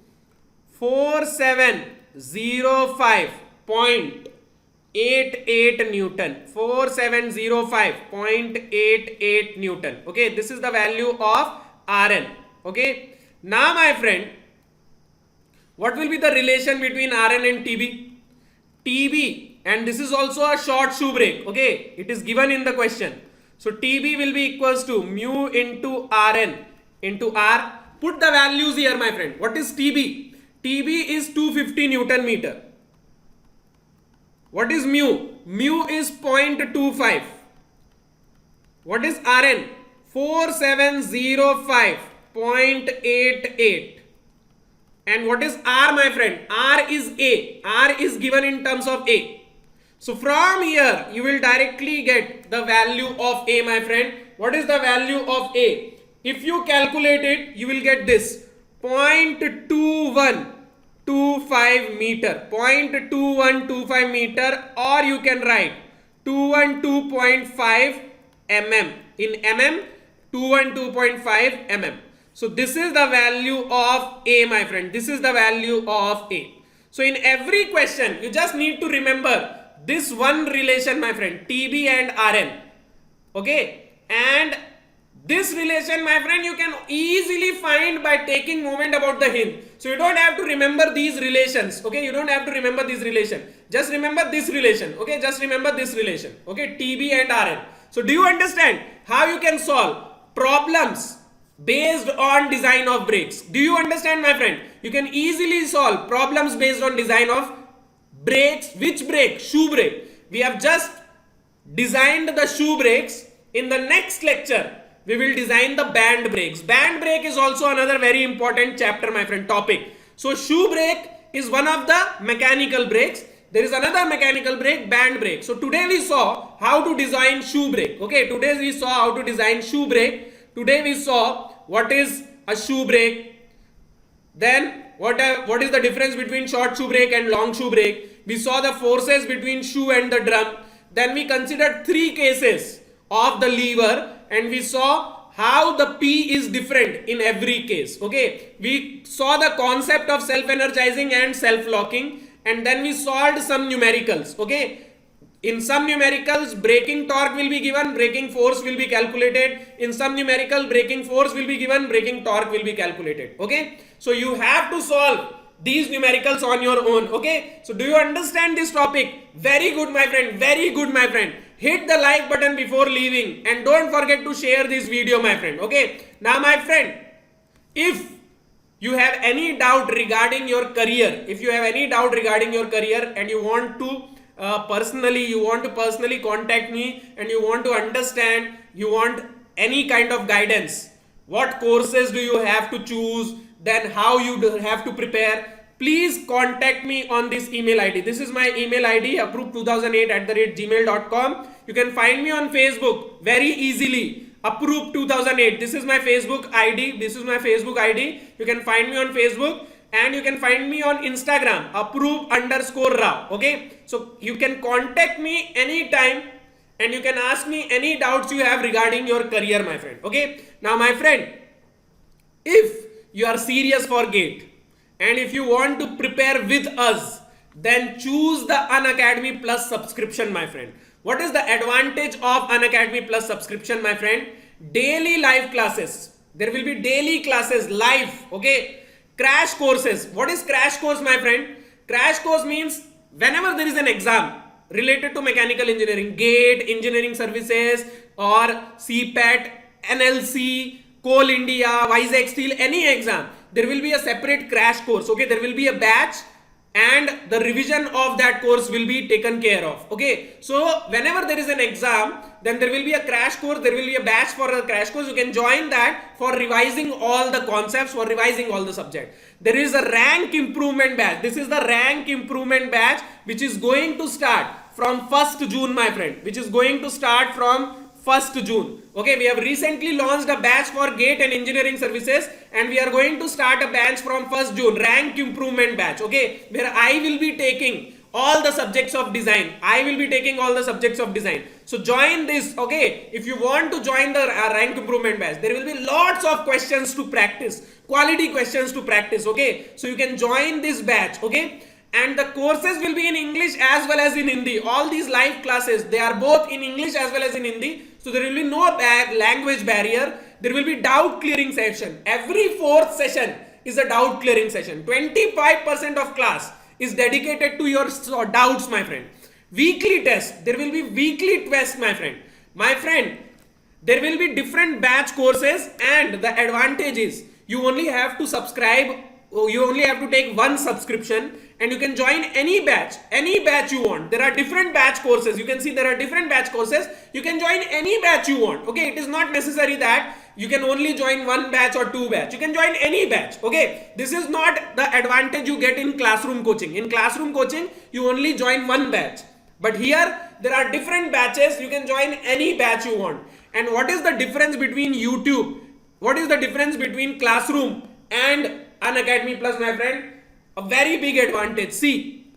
4705.0 0.88 Newton, 4705.88 Newton. Okay, this is the value of Rn. Okay, now my friend, what will be the relation between Rn and Tb? Tb, and this is also a short shoe brake. Okay, it is given in the question. So Tb will be equals to mu into Rn into R. Put the values here, my friend. What is Tb? Tb is 250 Newton meter. What is mu? Mu is 0.25. What is Rn? 4705.88. And what is R, my friend? R is A. R is given in terms of A. So from here, you will directly get the value of A, my friend. What is the value of A? If you calculate it, you will get this. 0.2125 meter. 0.2125 meter, or you can write 212.5 mm. In mm, 212.5 mm. So this is the value of A, my friend. This is the value of A. So in every question, you just need to remember this one relation, my friend, Tb and Rn. Okay, and this relation, my friend, you can easily find by taking moment about the hint. So you don't have to remember these relations. Okay, you don't have to remember this relation. Just remember this relation. Okay, just remember this relation. Okay, Tb and Rn. So do you understand how you can solve problems based on design of brakes? Do you understand, my friend? You can easily solve problems based on design of brakes. Which brake? Shoe brake. We have just designed the shoe brakes. In the next lecture, we will design the band brakes. Band brake is also another very important chapter, my friend, topic. So shoe brake is one of the mechanical brakes. There is another mechanical brake, band brake. So today we saw how to design shoe brake. Okay, today we saw how to design shoe brake. Today we saw what is a shoe brake. Then what is the difference between short shoe brake and long shoe brake. We saw the forces between shoe and the drum. Then we considered 3 cases of the lever, and we saw how the P is different in every case. Okay, we saw the concept of self-energizing and self-locking, and then we solved some numericals. Okay, in some numericals, braking torque will be given, braking force will be calculated. In some numerical, braking force will be given, braking torque will be calculated. Okay, so you have to solve these numericals on your own. Okay, so do you understand this topic? Very good, my friend, very good, my friend. Hit the like button before leaving, and don't forget to share this video, my friend. Okay, now my friend, if you have any doubt regarding your career, and you want to personally contact me, and you want to understand, you want any kind of guidance, what courses do you have to choose, then how you have to prepare, please contact me on this email ID. This is my email ID, approve2008@gmail.com. You can find me on Facebook very easily. Approve2008. This is my Facebook ID. You can find me on Facebook, and you can find me on Instagram, approve_Rao. Okay, so you can contact me anytime, and you can ask me any doubts you have regarding your career, my friend. Okay, now my friend, if you are serious for GATE, and if you want to prepare with us, then choose the Unacademy Plus subscription, my friend. What is the advantage of Unacademy Plus subscription, my friend? Daily live classes. There will be daily classes live. Okay, crash courses. What is crash course, my friend? Crash course means whenever there is an exam related to mechanical engineering, GATE, engineering services, or CPET, NLC, Coal India, Vizag Steel, any exam, there will be a separate crash course. Okay, there will be a batch, and the revision of that course will be taken care of. Okay, so whenever there is an exam, then there will be a crash course, there will be a batch for a crash course. You can join that for revising all the concepts, for revising all the subject. There is a rank improvement batch. This is the rank improvement batch, which is going to start from 1st June, my friend, which is going to start from 1st June. Okay, we have recently launched a batch for GATE and engineering services, and we are going to start a batch from 1st June, rank improvement batch. Okay, where I will be taking all the subjects of design. So join this. Okay, if you want to join the rank improvement batch, there will be lots of questions to practice, quality questions to practice. Okay, so you can join this batch. Okay, and the courses will be in English as well as in Hindi. All these live classes, they are both in English as well as in Hindi. So there will be no language barrier. There will be doubt clearing session. Every fourth session is a doubt clearing session. 25% of class is dedicated to your doubts, my friend. Weekly test. There will be weekly test, my friend. My friend, there will be different batch courses, and the advantage is you only have to subscribe. You only have to take one subscription and you can join any batch you want. There are different batch courses. You can see there are different batch courses. You can join any batch you want. Okay, it is not necessary that you can only join one batch or two batch. You can join any batch. Okay, this is not the advantage you get in classroom coaching. In classroom coaching, you only join one batch. But here, there are different batches. You can join any batch you want. And what is the difference between YouTube? What is the difference between classroom and Unacademy Plus, my friend? A very big advantage. See,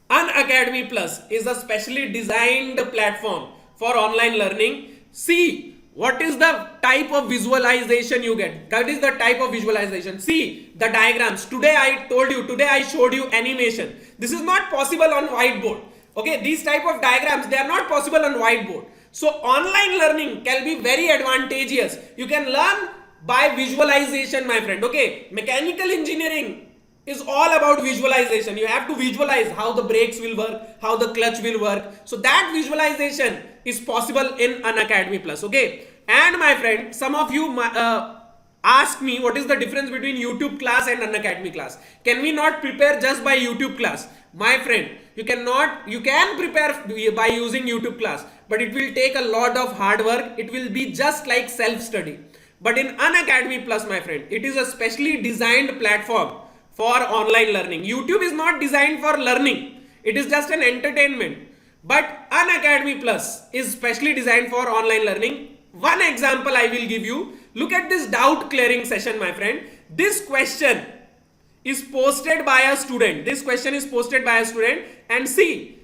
Unacademy Plus is a specially designed platform for online learning. See, what is the type of visualization you get? That is the type of visualization. See the diagrams. Today I showed you animation. This is not possible on whiteboard. Okay, these type of diagrams, they are not possible on whiteboard. So online learning can be very advantageous. You can learn by visualization, my friend. Okay, mechanical engineering is all about visualization. You have to visualize how the brakes will work, how the clutch will work. So that visualization is possible in Unacademy Plus. Okay, and my friend, some of you ask me what is the difference between YouTube class and Unacademy class. Can we not prepare just by YouTube class? My friend, you can prepare by using YouTube class, but it will take a lot of hard work. It will be just like self-study. But in Unacademy Plus, my friend, it is a specially designed platform for online learning. YouTube is not designed for learning. It is just an entertainment. But Unacademy Plus is specially designed for online learning. One example I will give you. Look at this doubt clearing session, my friend. This question is posted by a student. This question is posted by a student, and see,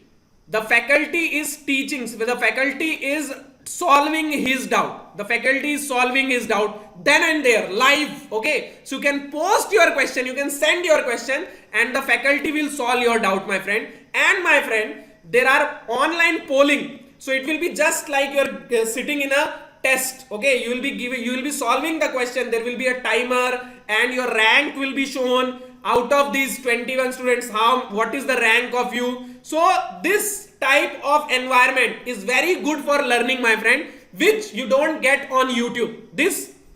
the faculty is teaching. The faculty is solving his doubt. The faculty is solving his doubt then and there, live. Okay, so you can post your question, you can send your question, and the faculty will solve your doubt, my friend. And my friend, there are online polling. So it will be just like you're sitting in a test. Okay, you will be solving the question. There will be a timer, and your rank will be shown. Out of these 21 students, what is the rank of you? So this type of environment is very good for learning, my friend, which you don't get on YouTube.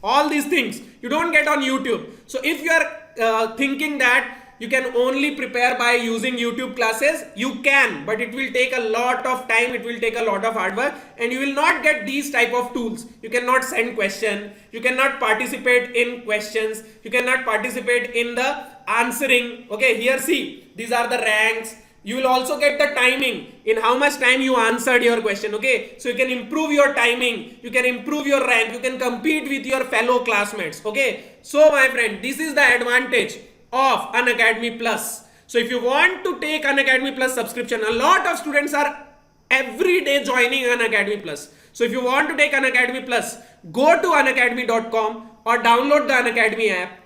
All these things you don't get on YouTube. So if you are thinking that you can only prepare by using YouTube classes, you can, but it will take a lot of time, it will take a lot of hard work, and you will not get these type of tools. You cannot send question, you cannot participate in questions, you cannot participate in the answering. Okay, here see, these are the ranks. You will also get the timing, in how much time you answered your question. Okay, so you can improve your timing, you can improve your rank, you can compete with your fellow classmates. Okay, so my friend, this is the advantage of Unacademy Plus. So if you want to take Unacademy Plus subscription, a lot of students are every day joining Unacademy Plus. So if you want to take Unacademy Plus, go to unacademy.com or download the Unacademy app.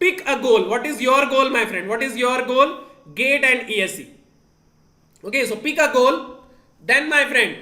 Pick a goal. What is your goal, my friend? What is your goal? GATE and ESE. Okay, so pick a goal. Then, my friend,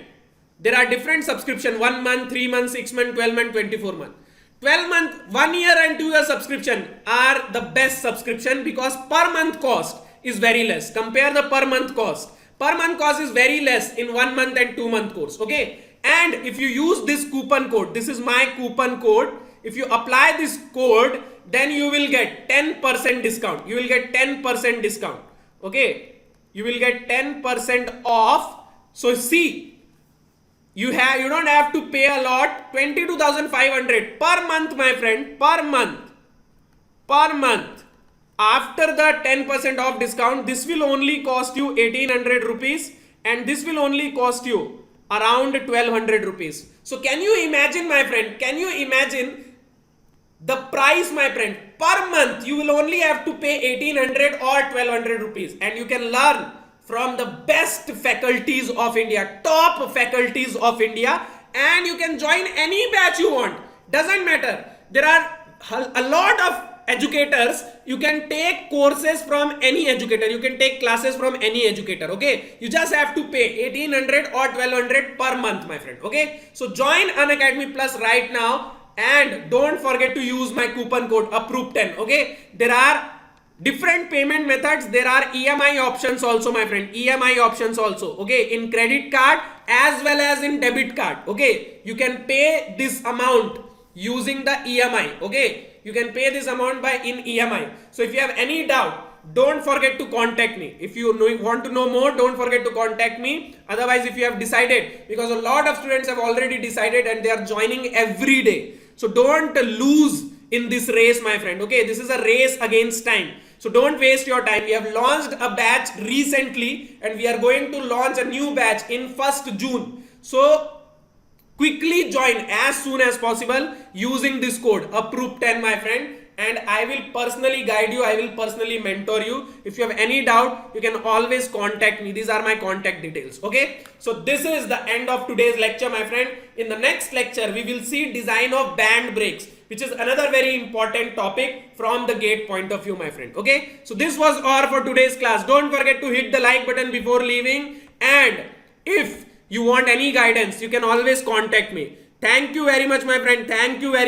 there are different subscription: 1 month, 3 months, 6 months, 12 months, 24 months. 12 month, 1 year and 2 year subscription are the best subscription because per month cost is very less. Compare the per month cost. Per month cost is very less in 1 month and 2 month course. Okay, and if you use this coupon code, this is my coupon code. If you apply this code, then you will get 10% discount. You will get 10% discount. Okay, you will get 10% off. So see, you don't have to pay a lot. 22,500 per month, my friend, per month. After the 10% off discount, this will only cost you 1,800 rupees, and this will only cost you around 1,200 rupees. So can you imagine, my friend? Can you imagine the price, my friend? Per month, you will only have to pay 1,800 or 1,200 rupees, and you can learn from the best faculties of India, top faculties of India, and you can join any batch you want. Doesn't matter. There are a lot of educators, you can take courses from any educator, you can take classes from any educator. Okay, you just have to pay 1800 or 1200 per month, my friend. Okay, so join Unacademy Plus right now, and don't forget to use my coupon code APPROVE10. Okay, there are different payment methods, there are EMI options also, my friend, EMI options also. Okay, in credit card as well as in debit card. Okay, you can pay this amount using the EMI. Okay, you can pay this amount by in EMI. So if you have any doubt, don't forget to contact me. If you want to know more, don't forget to contact me. Otherwise, if you have decided, because a lot of students have already decided and they are joining every day, so don't lose in this race, my friend. Okay, this is a race against time, so don't waste your time. We have launched a batch recently and we are going to launch a new batch in 1st June. So quickly join as soon as possible using this code APPROVE10, my friend, and I will personally guide you, I will personally mentor you. If you have any doubt, you can always contact me. These are my contact details. Okay, so this is the end of today's lecture, my friend. In the next lecture, we will see design of band brakes, which is another very important topic from the GATE point of view, my friend. Okay, so this was all for today's class. Don't forget to hit the like button before leaving, and if you want any guidance, you can always contact me. Thank you very much, my friend. Thank you very